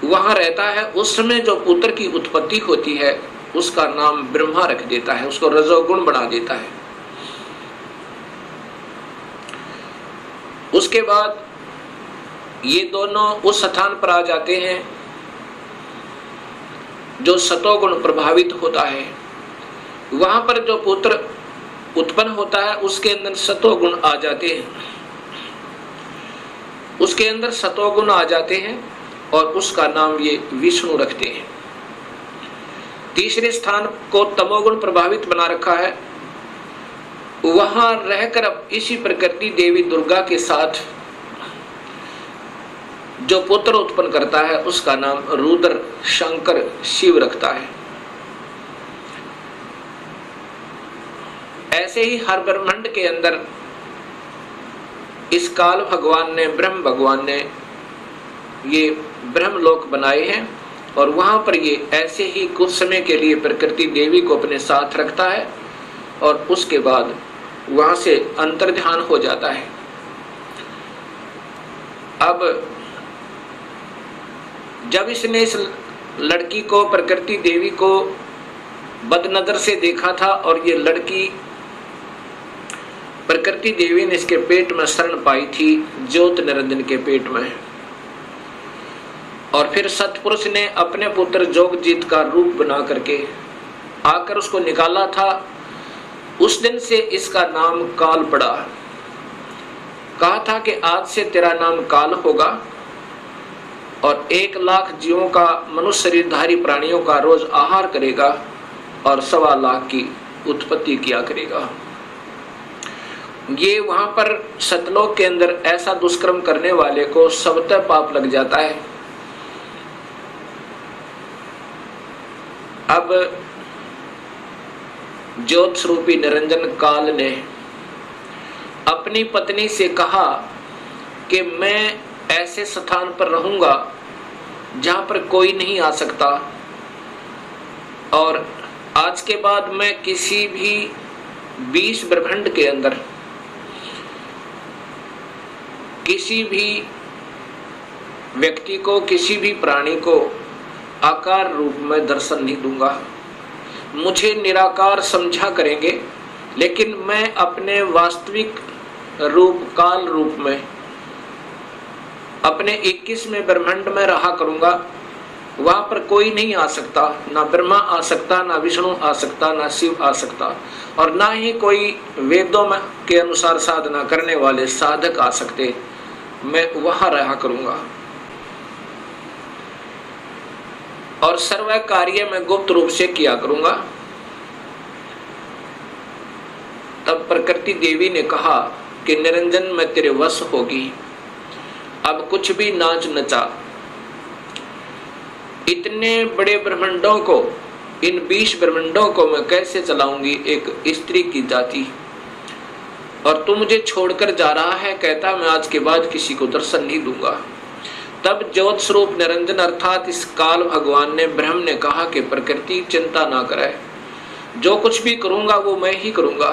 वहां रहता है, उस समय जो पुत्र की उत्पत्ति होती है उसका नाम ब्रह्मा रख देता है, उसको रजोगुण बना देता है। उसके बाद ये दोनों उस स्थान पर आ जाते हैं जो सतोगुण प्रभावित होता है। वहां पर जो पुत्र उत्पन्न होता है उसके अंदर सतोगुण आ जाते हैं, उसके अंदर सतोगुण आ जाते हैं, और उसका नाम ये विष्णु रखते हैं। तीसरे स्थान को तमोगुण प्रभावित बना रखा है, वहां रहकर अब इसी प्रकृति देवी दुर्गा के साथ जो पुत्र उत्पन्न करता है उसका नाम रुद्र शंकर शिव रखता है। ऐसे ही हर ब्रह्मांड के अंदर इस काल भगवान ने, ब्रह्म भगवान ने ये ब्रह्मलोक बनाए हैं, और वहां पर ये ऐसे ही कुछ समय के लिए प्रकृति देवी को अपने साथ रखता है, और उसके बाद वहां से अंतर्ध्यान हो जाता है। अब जब इसने इस लड़की को, प्रकृति देवी को बदनजर से देखा था, और ये लड़की प्रकृति देवी ने इसके पेट में शरण पाई थी, ज्योत निरंजन के पेट में, और फिर सतपुरुष ने अपने पुत्र जोगजीत का रूप बना करके आकर उसको निकाला था। उस दिन से इसका नाम काल पड़ा। कहा था कि आज से तेरा नाम काल होगा, और 1 लाख जीवों का, मनुष्य शरीरधारी प्राणियों का रोज आहार करेगा, और 1.25 लाख की उत्पत्ति किया करेगा। ये वहां पर सतलोक के अंदर ऐसा दुष्कर्म करने वाले को सबतः पाप लग जाता है। अब ज्योत स्वरूपी निरंजन काल ने अपनी पत्नी से कहा कि मैं ऐसे स्थान पर रहूंगा जहां पर कोई नहीं आ सकता, और आज के बाद मैं किसी भी 20 ब्रह्मांड के अंदर किसी भी व्यक्ति को, किसी भी प्राणी को आकार रूप में दर्शन नहीं दूंगा। मुझे निराकार समझा करेंगे, लेकिन मैं अपने वास्तविक रूप, काल रूप में अपने 21वें ब्रह्मांड में रहा करूंगा। वहां पर कोई नहीं आ सकता, ना ब्रह्मा आ सकता, ना विष्णु आ सकता, ना शिव आ सकता, और ना ही कोई वेदों के अनुसार साधना करने वाले साधक आ सकते। मैं वहां रहा करूंगा। और सर्व कार्य मैं गुप्त रूप से किया करूंगा। तब प्रकृति देवी ने कहा कि निरंजन मैं तेरे वश होगी, अब कुछ भी नाच नचा। इतने बड़े ब्रह्मांडों को, इन 20 ब्रह्मांडों को मैं कैसे चलाऊंगी एक स्त्री की जाति, और तू मुझे छोड़कर जा रहा है, कहता मैं आज के बाद किसी को दर्शन नहीं दूंगा। तब ज्योत स्वरूप निरंजन अर्थात इस काल भगवान ने ब्रह्म ने कहा कि प्रकृति चिंता ना करे, जो कुछ भी करूंगा वो मैं ही करूंगा,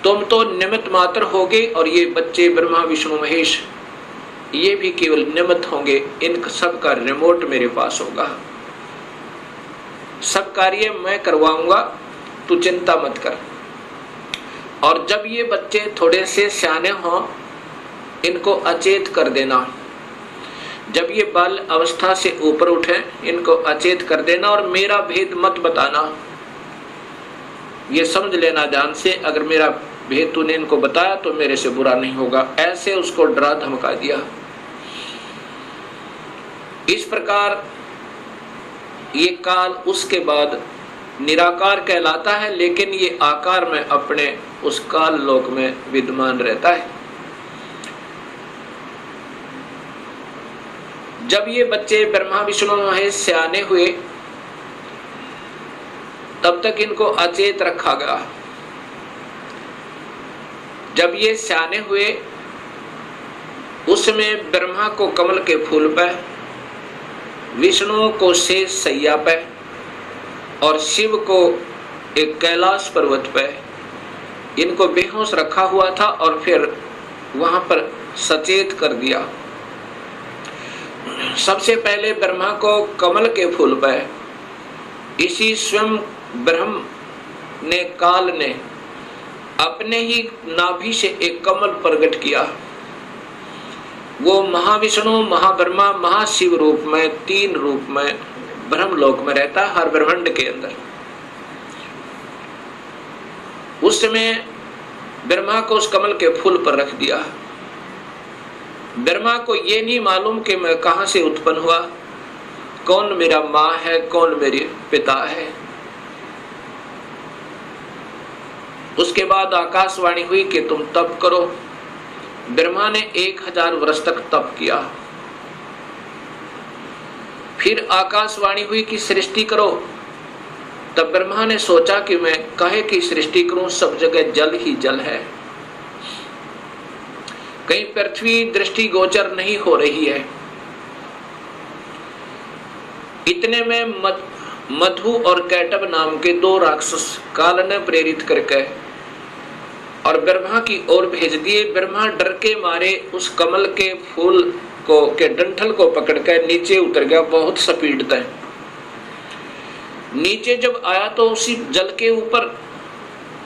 तुम तो निमित्त मात्र होगे और ये बच्चे ब्रह्मा विष्णु महेश ये भी केवल निमित्त होंगे, इन सब का रिमोट मेरे पास होगा, सब कार्य मैं करवाऊंगा, तू चिंता मत कर। और जब ये बच्चे थोड़े से सियाने हों इनको अचेत कर देना, जब ये बाल अवस्था से ऊपर उठे इनको अचेत कर देना और मेरा भेद मत बताना, ये समझ लेना ध्यान से, अगर मेरा भेद तूने इनको बताया तो मेरे से बुरा नहीं होगा, ऐसे उसको डरा धमका दिया। इस प्रकार ये काल उसके बाद निराकार कहलाता है, लेकिन ये आकार में अपने उस काल लोक में विद्यमान रहता है। जब ये बच्चे ब्रह्मा विष्णु महेश सियाने हुए तब तक इनको अचेत रखा गया। जब ये सियाने हुए उसमें ब्रह्मा को कमल के फूल पे, विष्णु को शेष सैया पे और शिव को एक कैलाश पर्वत पे इनको बेहोश रखा हुआ था और फिर वहां पर सचेत कर दिया। सबसे पहले ब्रह्मा को कमल के फूल पे इसी स्वयं ब्रह्म ने काल ने अपने ही नाभि से एक कमल प्रकट किया। वो महाविष्णु महाब्रह्मा महाशिव रूप में, 3 रूप में ब्रह्मलोक में रहता है हर ब्रह्मांड के अंदर। उस समय ब्रह्मा को उस कमल के फूल पर रख दिया। ब्रह्मा को ये नहीं मालूम कि मैं कहां से उत्पन्न हुआ, कौन मेरा माँ है, कौन मेरे पिता है। उसके बाद आकाशवाणी हुई कि तुम तप करो। ब्रह्मा ने 1000 वर्ष तक तप किया। फिर आकाशवाणी हुई कि सृष्टि करो। तब ब्रह्मा ने सोचा कि मैं काहे की सृष्टि करूं, सब जगह जल ही जल है, कहीं पृथ्वी दृष्टि गोचर नहीं हो रही है। इतने में मधु और कैटब नाम के 2 राक्षस काल ने प्रेरित करके और ब्रह्मा की ओर भेज दिए। ब्रह्मा डर के मारे उस कमल के फूल को के डंठल को पकड़कर नीचे उतर गया बहुत स्पीड से। नीचे जब आया तो उसी जल के ऊपर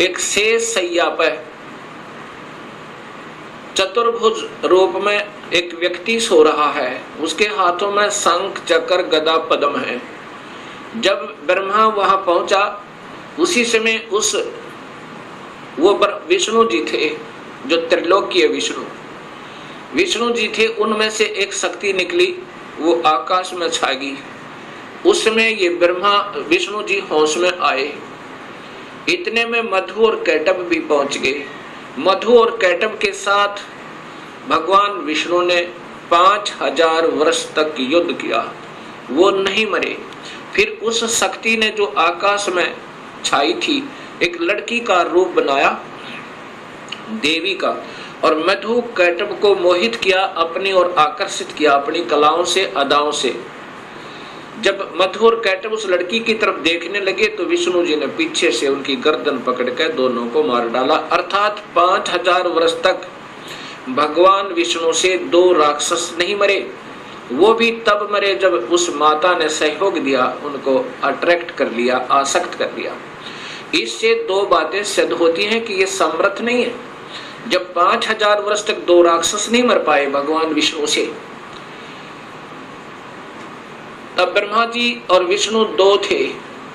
एक शेष सैया पर चतुर्भुज रूप में एक व्यक्ति सो रहा है। उसके हाथों में शंख चक्र गदा पद्म है। जब ब्रह्मा वहां पहुंचा उसी समय वो विष्णु जी थे जो त्रिलोकीय विष्णु जी थे। उनमें से एक शक्ति निकली, वो आकाश में छा गई। उस समय ये ब्रह्मा विष्णु जी होश में आए। इतने में मधु और कैटब भी पहुंच गए। मधु और कैटब के साथ भगवान विष्णु ने 5000 वर्ष तक युद्ध किया, वो नहीं मरे। फिर उस शक्ति ने जो आकाश में छाई थी एक लड़की का रूप बनाया देवी का, और मधु कैटब को मोहित किया, अपनी ओर आकर्षित किया अपनी कलाओं से अदाओं से। जब मधु और कैटब उस लड़की की तरफ देखने लगे तो विष्णु जी ने पीछे से उनकी गर्दन पकड़कर दोनों को मार डाला। अर्थात 5000 वर्ष तक भगवान विष्णु से 2 राक्षस नहीं मरे। वो भी तब मरे जब उस माता ने सहयोग दिया, उनको अट्रैक्ट कर लिया, आसक्त कर लिया। इससे 2 बातें सिद्ध होती हैं कि ये समर्थ नहीं है। जब 5000 वर्ष तक 2 राक्षस नहीं मर पाए भगवान विष्णु से, तब ब्रह्मा जी और विष्णु 2 थे।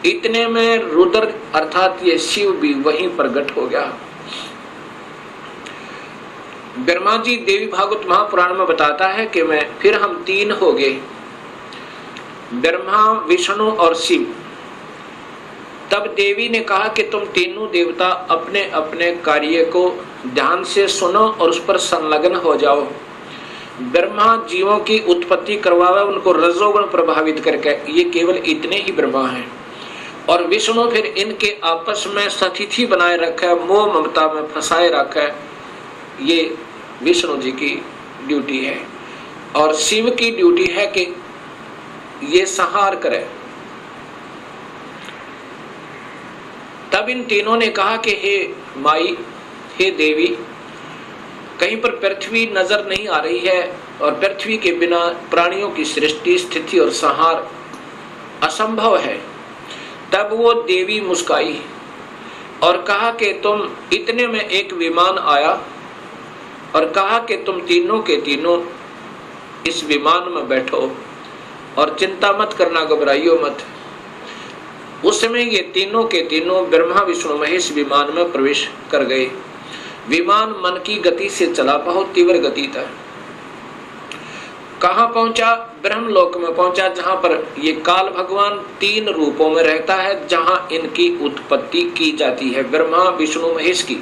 इतने में रुद्र अर्थात ये शिव भी वहीं प्रकट हो गया। ब्रह्मा जी देवी भागवत महापुराण में बताता है कि मैं फिर हम 3 हो गए। ब्रह्मा, विष्णु और शिव। तब देवी ने कहा कि तुम तीनों देवता अपने अपने कार्य को ध्यान से सुनो और उस पर संलग्न हो जाओ। ब्रह्मा जीवों की उत्पत्ति करवावे, उनको रजोगुण प्रभावित करके, ये केवल इतने ही ब्रह्मा हैं। और विष्णु फिर इनके आपस में सतिथि बनाए रखे, मोह ममता में फंसाए रखे, ये विष्णु जी की ड्यूटी है। और शिव की ड्यूटी है कि ये संहार करे। तब इन तीनों ने कहा कि हे माई, हे देवी, कहीं पर पृथ्वी नजर नहीं आ रही है और पृथ्वी के बिना प्राणियों की सृष्टि, स्थिति और संहार असंभव है। तब वो देवी मुस्काई और कहा कि तुम, इतने में एक विमान आया और कहा कि तुम तीनों के तीनों इस विमान में बैठो और चिंता मत करना, घबराइयो मत। उस समय ये तीनों के तीनों ब्रह्मा, विष्णु, महेश विमान में प्रवेश कर गए। विमान मन की गति से चला, बहुत तीव्र गति था। कहाँ पहुंचा? ब्रह्मलोक में पहुंचा, जहां पर ये काल भगवान 3 रूपों में रहता है, जहां इनकी उत्पत्ति की जाती है, ब्रह्मा, विष्णु, महेश की।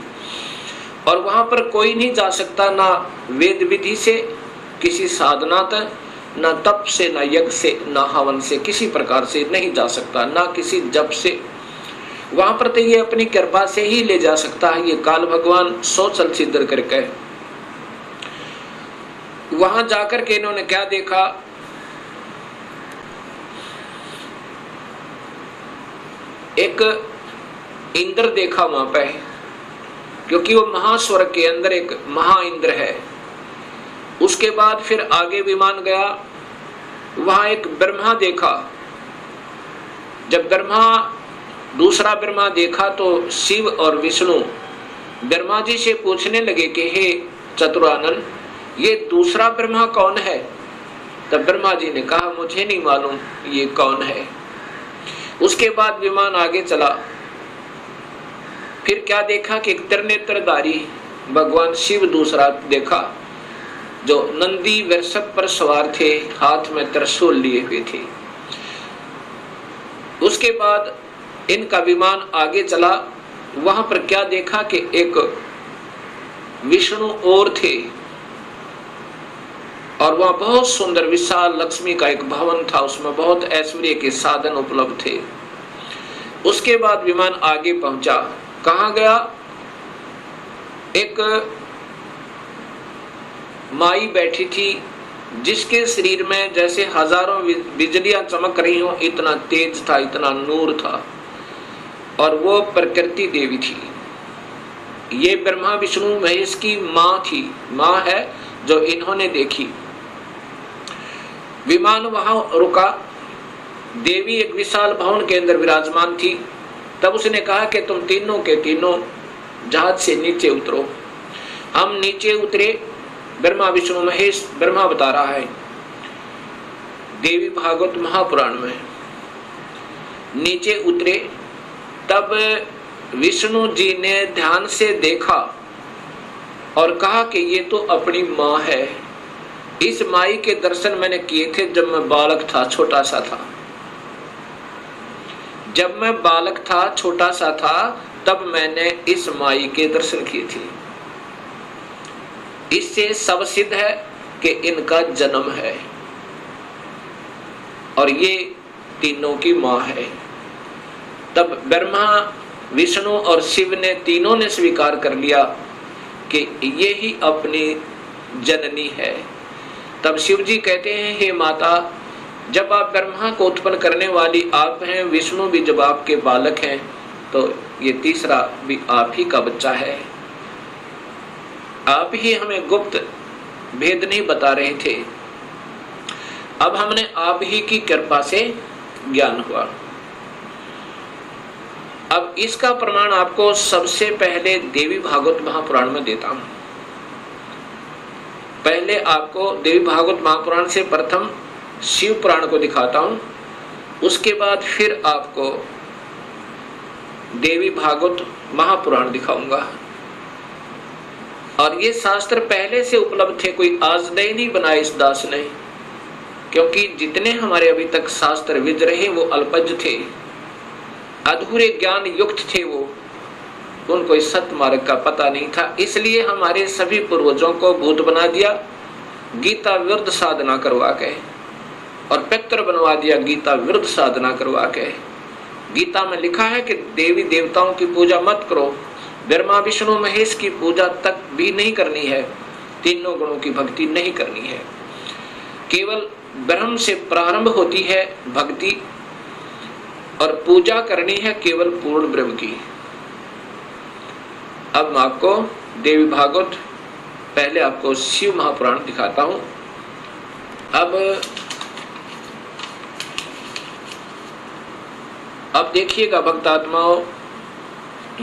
और वहां पर कोई नहीं जा सकता, ना वेद विधि से, किसी साधना तक, ना तप से, ना यज्ञ से, ना हवन से, किसी प्रकार से नहीं जा सकता, ना किसी जप से। वहां पर तो ये अपनी कृपा से ही ले जा सकता है, ये काल भगवान सोचल सिद्ध करके। वहां जाकर के इन्होंने क्या देखा? एक इंद्र देखा वहां पे, क्योंकि वो महास्वर्ग के अंदर एक महा इंद्र है। उसके बाद फिर आगे विमान गया, वहां एक ब्रह्मा देखा। जब दूसरा ब्रह्मा देखा तो शिव और विष्णु ब्रह्मा जी से पूछने लगे कि हे चतुरानन, ये दूसरा ब्रह्मा कौन है? तब ब्रह्मा जी ने कहा, मुझे नहीं मालूम ये कौन है। उसके बाद विमान आगे चला। फिर क्या देखा कि एक त्रिनेत्रधारी भगवान शिव दूसरा देखा, जो नंदी वृषभ पर सवार थे, हाथ में त्रिशूल लिए हुए थे। उसके बाद इनका विमान आगे चला। वहां पर क्या देखा कि एक विष्णु और थे, और वहां बहुत सुंदर विशाल लक्ष्मी का एक भवन था, उसमें बहुत ऐश्वर्य के साधन उपलब्ध थे। उसके बाद विमान आगे पहुंचा। कहां गया? एक माई बैठी थी, जिसके शरीर में जैसे हजारों बिजलियां चमक रही हो, इतना तेज था, इतना नूर था, और वो प्रकृति देवी थी। ये ब्रह्मा, विष्णु, महेश की माँ थी, माँ है जो इन्होंने देखी। विमान वहां रुका। देवी एक विशाल भवन के अंदर विराजमान थी। तब उसने कहा कि तुम तीनों के तीनों जहाज से नीचे उतरो। हम नीचे उतरे। ब्रह्मा, विष्णु, महेश, ब्रह्मा बता रहा है देवी भागवत महापुराण में। नीचे उतरे, तब विष्णु जी ने ध्यान से देखा और कहा कि ये तो अपनी माँ है। इस माई के दर्शन मैंने किए थे जब मैं बालक था, छोटा सा था। जब मैं बालक था, छोटा सा था, तब मैंने इस माई के दर्शन किए थे। इससे सब सिद्ध है कि इनका जन्म है और ये तीनों की मां है। तब ब्रह्मा, विष्णु और शिव ने तीनों ने स्वीकार कर लिया कि ये ही अपनी जननी है। तब शिव जी कहते हैं, हे माता, जब आप ब्रह्मा को उत्पन्न करने वाली आप हैं, विष्णु भी जब आपके बालक हैं, तो ये तीसरा भी आप ही का बच्चा है। आप ही हमें गुप्त भेद नहीं बता रहे थे, अब हमने आप ही की कृपा से ज्ञान हुआ। अब इसका प्रमाण आपको सबसे पहले देवी भागवत महापुराण में देता हूं। पहले आपको देवी भागवत महापुराण से प्रथम शिव पुराण को दिखाता हूं, उसके बाद फिर आपको देवी भागवत महापुराण दिखाऊंगा। और ये शास्त्र पहले से उपलब्ध थे, कोई आज नहीं बनाए इस दास ने क्योंकि जितने हमारे अभी तक शास्त्र विद रहे वो अल्पज्ञ थे, अधूरे ज्ञान युक्त थे, वो उनको इस सत्य मार्ग का पता नहीं था। इसलिए हमारे सभी पूर्वजों को भूत बना दिया गीता विरुद्ध साधना करवा के, और पितर बनवा दिया गीता विरुद्ध साधना करवा के। गीता में लिखा है कि देवी देवताओं की पूजा मत करो, ब्रह्मा विष्णु महेश की पूजा तक भी नहीं करनी है, तीनों गुणों की भक्ति नहीं करनी है। केवल ब्रह्म से प्रारंभ होती है भक्ति, और पूजा करनी है केवल पूर्ण ब्रह्म की। अब मैं आपको देवी भागवत, पहले आपको शिव महापुराण दिखाता हूं। अब देखिएगा भक्त आत्माओं,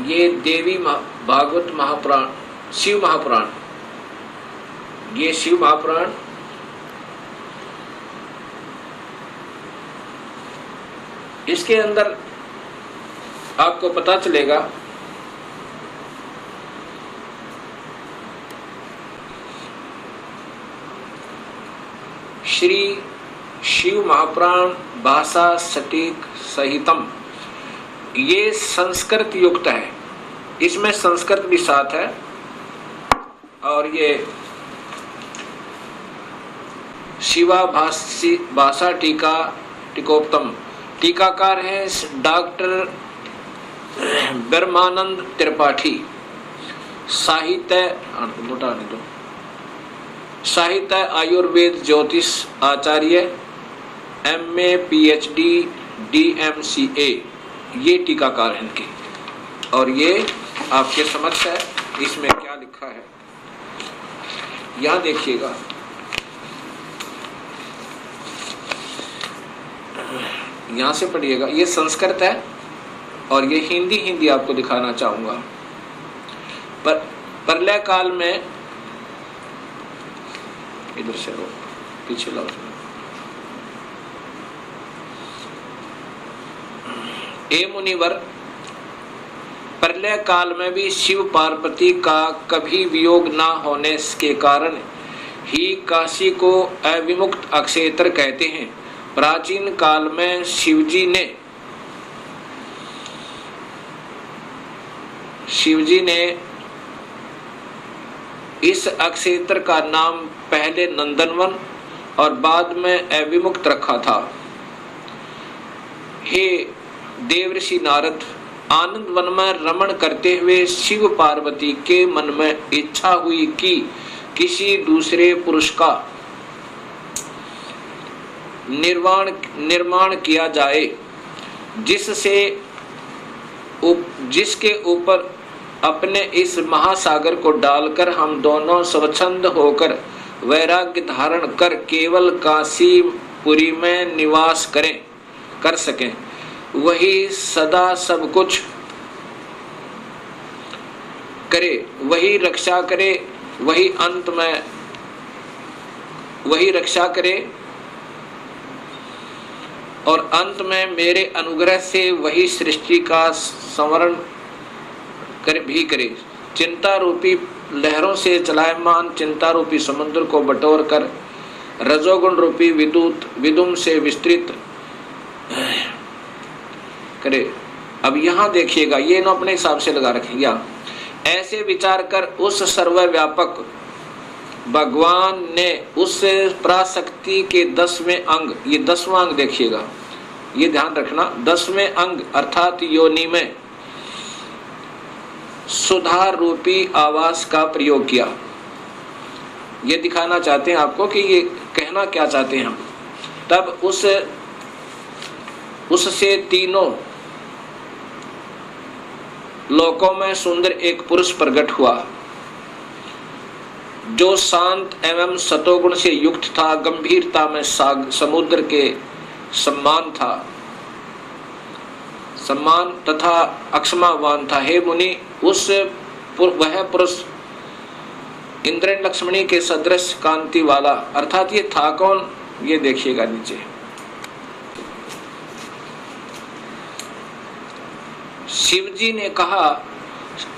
ये देवी भागवत महापुराण, शिव महापुराण, ये शिव महापुराण इसके अंदर आपको पता चलेगा श्री शिव महापुराण भाषा सटीक सहितम, ये संस्कृत युक्त है, इसमें संस्कृत भी साथ है। और ये शिवा भाषा टीका टीकोत्तम, टीकाकार है डॉक्टर ब्रह्मानंद त्रिपाठी, साहित्य आयुर्वेद ज्योतिष आचार्य, MA PhD DMCA, ये टीकाकार हैं इनके। और ये आपके समक्ष है, इसमें क्या लिखा है यहां देखिएगा। यहां से पढ़िएगा, ये संस्कृत है और ये हिंदी आपको दिखाना चाहूंगा। प्रलय काल में, इधर से रो, पीछे लाओ। ए मुनिवर, प्रलय काल में भी शिव पार्वती का कभी वियोग ना होने के कारण ही काशी को अविमुक्त अक्षेत्र कहते हैं। प्राचीन काल में शिवजी ने इस अक्षेत्र का नाम पहले नंदनवन और बाद में अविमुक्त रखा था। हे देवऋषि नारद, आनंद वन में रमण करते हुए शिव पार्वती के मन में इच्छा हुई कि किसी दूसरे पुरुष का निर्माण किया जाए, जिसके ऊपर अपने इस महासागर को डालकर हम दोनों स्वच्छंद होकर वैराग्य धारण कर केवल काशीपुरी में निवास कर सकें। वही सदा सब कुछ करे, वही रक्षा करे, वही अंत में वही रक्षा करे और अंत में मेरे अनुग्रह से वही सृष्टि का संवरण करे। चिंता रूपी लहरों से चलायमान चिंता रूपी समुद्र को बटोर कर रजोगुण रूपी विदुम से विस्तृत करे। अब यहाँ देखिएगा, ये ना अपने हिसाब से लगा रखेंगे। ऐसे विचार कर उस सर्वव्यापक भगवान ने उस पराशक्ति के 10वें अंग, ये 10वां अंग देखिएगा, ये ध्यान रखना, 10वें अंग अर्थात योनि में सुधार रूपी आवास का प्रयोग किया। ये दिखाना चाहते हैं आपको कि ये कहना क्या चाहते हैं हम। तब उससे तीनों लोकों में सुंदर एक पुरुष प्रकट हुआ, जो शांत एवं सतोगुण से युक्त था, गंभीरता में समुद्र के सम्मान तथा अक्षमावान था। हे मुनि, वह पुरुष इंद्र लक्ष्मणी के सदृश कांति वाला, अर्थात ये था कौन, ये देखिएगा नीचे। शिवजी ने कहा,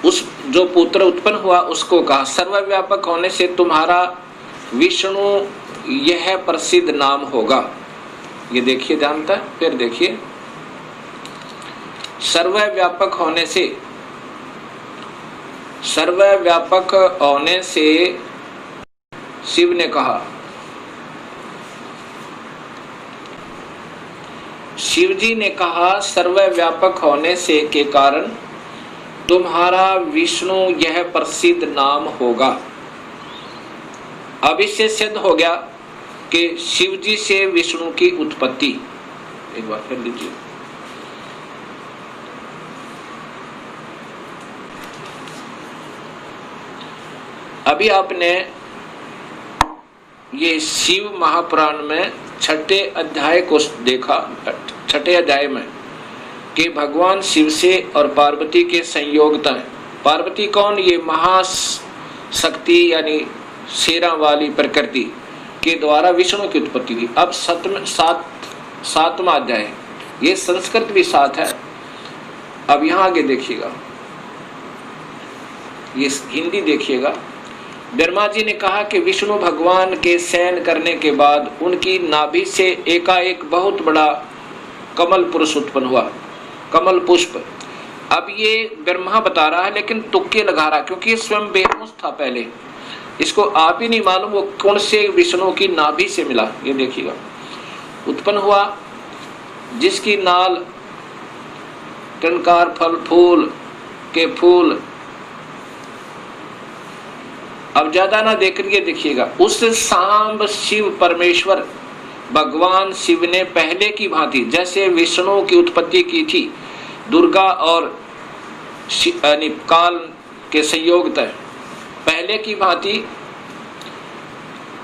उस जो पुत्र उत्पन्न हुआ उसको कहा, सर्वव्यापक होने से तुम्हारा विष्णु यह प्रसिद्ध नाम होगा। ये देखिए ध्यान तक, फिर देखिए, सर्वव्यापक होने से शिव ने कहा, शिवजी ने कहा, सर्वव्यापक होने से के कारण तुम्हारा विष्णु यह प्रसिद्ध नाम होगा। अब इससे सिद्ध हो गया कि शिवजी से विष्णु की उत्पत्ति। एक बार फिर लीजिए, अभी आपने ये शिव महापुराण में छठे अध्याय को देखा, छठे अध्याय में कि भगवान शिव से और पार्वती के संयोगता है। पार्वती कौन? ये महाशक्ति यानी शेरा वाली प्रकृति के द्वारा विष्णु की उत्पत्ति थी। अब सातवां अध्याय, ये संस्कृत भी साथ है। अब यहां आगे देखिएगा, ये हिंदी देखिएगा। ब्रह्मा जी ने कहा कि विष्णु भगवान के शयन करने के बाद उनकी नाभि से एकाएक बहुत बड़ा कमल पुरुष उत्पन्न हुआ, कमल पुष्प। अब ये ब्रह्मा बता रहा है लेकिन तुक्के लगा रहा, क्योंकि ये स्वयं बेहोश था पहले, इसको आप ही नहीं मालूम वो कौन से विष्णु की नाभि से मिला। ये देखिएगा, उत्पन्न हुआ जिसकी नाल टनकार फल फूल के फूल। अब ज्यादा ना देख रही, देखिएगा, उस सांब शिव परमेश्वर भगवान शिव ने पहले की भांति जैसे विष्णु की उत्पत्ति की थी, दुर्गा और काल के संयोग तय पहले की भांति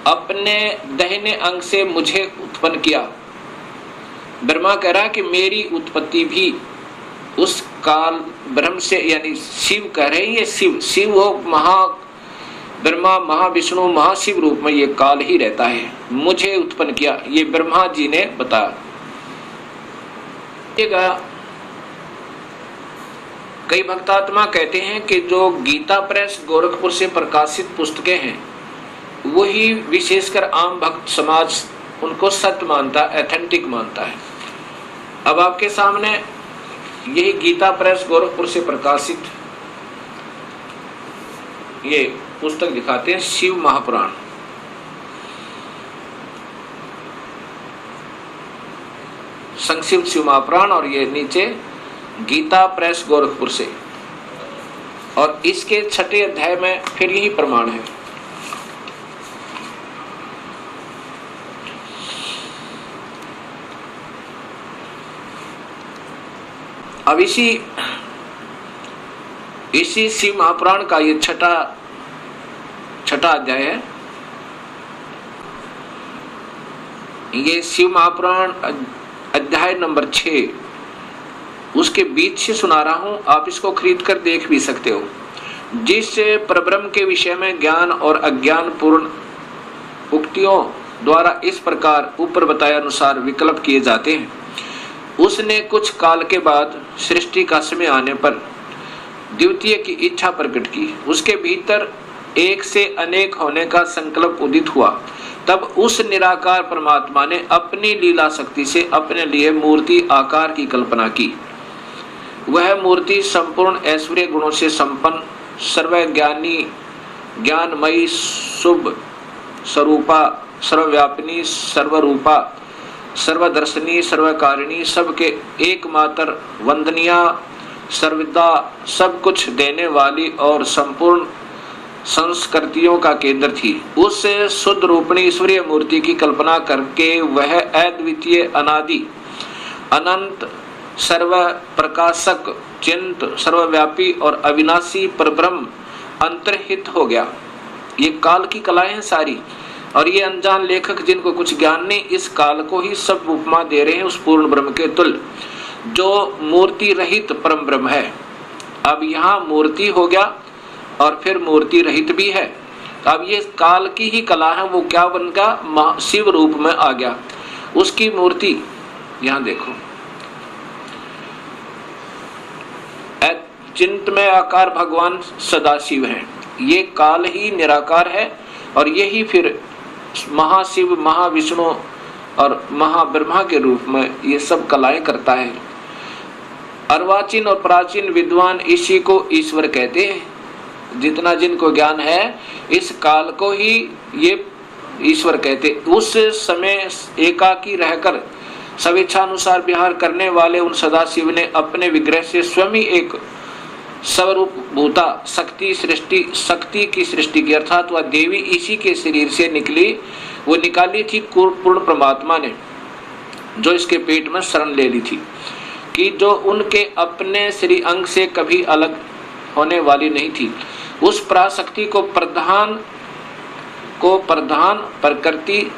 अपने दाहिने अंग से मुझे उत्पन्न किया। ब्रह्मा कह रहा कि मेरी उत्पत्ति भी उस काल ब्रह्म से, यानी शिव कह रहे हैं, ये शिव हो ब्रह्मा महाविष्णु महाशिव रूप में ये काल ही रहता है, मुझे उत्पन्न किया। ये ब्रह्मा जी ने बताया। कई भक्तात्मा कहते हैं कि जो गीता प्रेस गोरखपुर से प्रकाशित पुस्तकें हैं वही विशेषकर आम भक्त समाज उनको सत्य मानता, एथेंटिक मानता है। अब आपके सामने यही गीता प्रेस गोरखपुर से प्रकाशित ये पुस्तक दिखाते हैं, शिव महापुराण। संक्षिप्त शिव महापुराण, और ये नीचे गीता प्रेस गोरखपुर से, और इसके छठे अध्याय में फिर यही प्रमाण है। अब इसी शिव महापुराण का ये छठा अध्याय है। ये शिव महापुराण अध्याय नंबर 6, उसके बीच से सुना रहा हूं, आप इसको खरीद कर देख भी सकते हो। जिस परब्रह्म के विषय में ज्ञान और अज्ञान पूर्ण उक्तियों द्वारा इस प्रकार ऊपर बताए अनुसार विकल्प किए जाते हैं, उसने कुछ काल के बाद सृष्टि का समय आने पर द्वितीय की इच्छा प्रकट की। उसके भीतर एक से अनेक होने का संकल्प उदित हुआ। तब उस निराकार परमात्मा ने अपनी लीला शक्ति से अपने लिए मूर्ति आकार की कल्पना की। वह मूर्ति संपूर्ण ऐश्वर्य गुणों से संपन्न, सर्वज्ञानी, ज्ञानमयी, शुभ स्वरूपा, सर्वव्यापिनी, सर्वरूपा, सर्वदर्शनी, सर्वकारिणी, सबके एकमात्र वंदनिया, सर्वदा सब कुछ देने वाली और संपूर्ण संस्कृतियों का केंद्र थी। उस शुद्ध रूपणी ईश्वरीय मूर्ति की कल्पना करके वह अद्वितीय, अनादि, अनंत, सर्व प्रकाशक, चिंत, सर्वव्यापी और अविनाशी परब्रह्म अंतर्हित हो गया। ये काल की कलाएं हैं सारी, और ये अनजान लेखक जिनको कुछ ज्ञान नहीं, इस काल को ही सब उपमा दे रहे हैं उस पूर्ण ब्रह्म के तुल्य, जो मूर्ति रहित परम ब्रह्म है। अब यहाँ मूर्ति हो गया और फिर मूर्ति रहित भी है। अब ये काल की ही कला है, वो क्या बन गया? शिव रूप में आ गया। उसकी मूर्ति यहाँ देखो, चिंतमय आकार भगवान सदाशिव है। ये काल ही निराकार है और यही फिर महाशिव, महाविष्णु और महाब्रह्मा के रूप में ये सब कलाएं करता है। अर्वाचीन और प्राचीन विद्वान इसी को ईश्वर कहते हैं। जितना जिनको ज्ञान है इस काल को ही ये ईश्वर कहते। उस समय एकाकी रहकर स्वेच्छानुसार विहार करने वाले उन सदाशिव ने अपने विग्रह से स्वयं ही एक स्वरूप भूता शक्ति की सृष्टि की, अर्थात वह देवी इसी के शरीर से निकली, वो निकाली थी पूर्ण परमात्मा ने, जो इसके पेट में शरण ले ली थी, कि जो उनके अपने श्री अंग से कभी अलग होने वाली नहीं थी। उस पराशक्ति को प्रधान प्रकृति,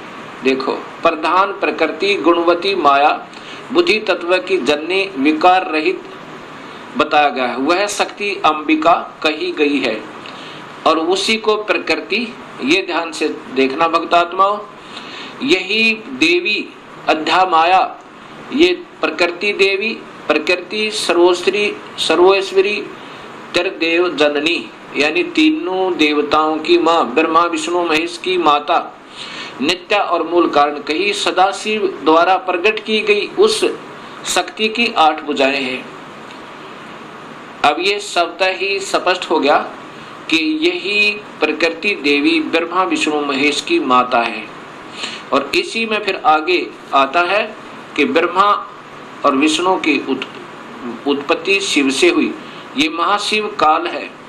देखो, प्रधान प्रकृति गुणवती माया बुद्धि तत्व की जननी विकार रहित बताया गया है। वह शक्ति अंबिका कही गई है और उसी को प्रकृति, ये ध्यान से देखना भक्तात्माओं, यही देवी अध्या माया, ये प्रकृति देवी, प्रकृति सर्वोश्वरी त्रिदेव जननी, यानी तीनों देवताओं की माँ, ब्रह्मा विष्णु महेश की माता, नित्य और मूल कारण कही, सदाशिव द्वारा प्रकट की गई उस शक्ति की 8 भुजाएं हैं। अब ये शब्द ही स्पष्ट हो गया कि यही प्रकृति देवी ब्रह्मा विष्णु महेश की माता है। और इसी में फिर आगे आता है कि ब्रह्मा और विष्णु की उत्पत्ति शिव से हुई। ये महाशिव काल है।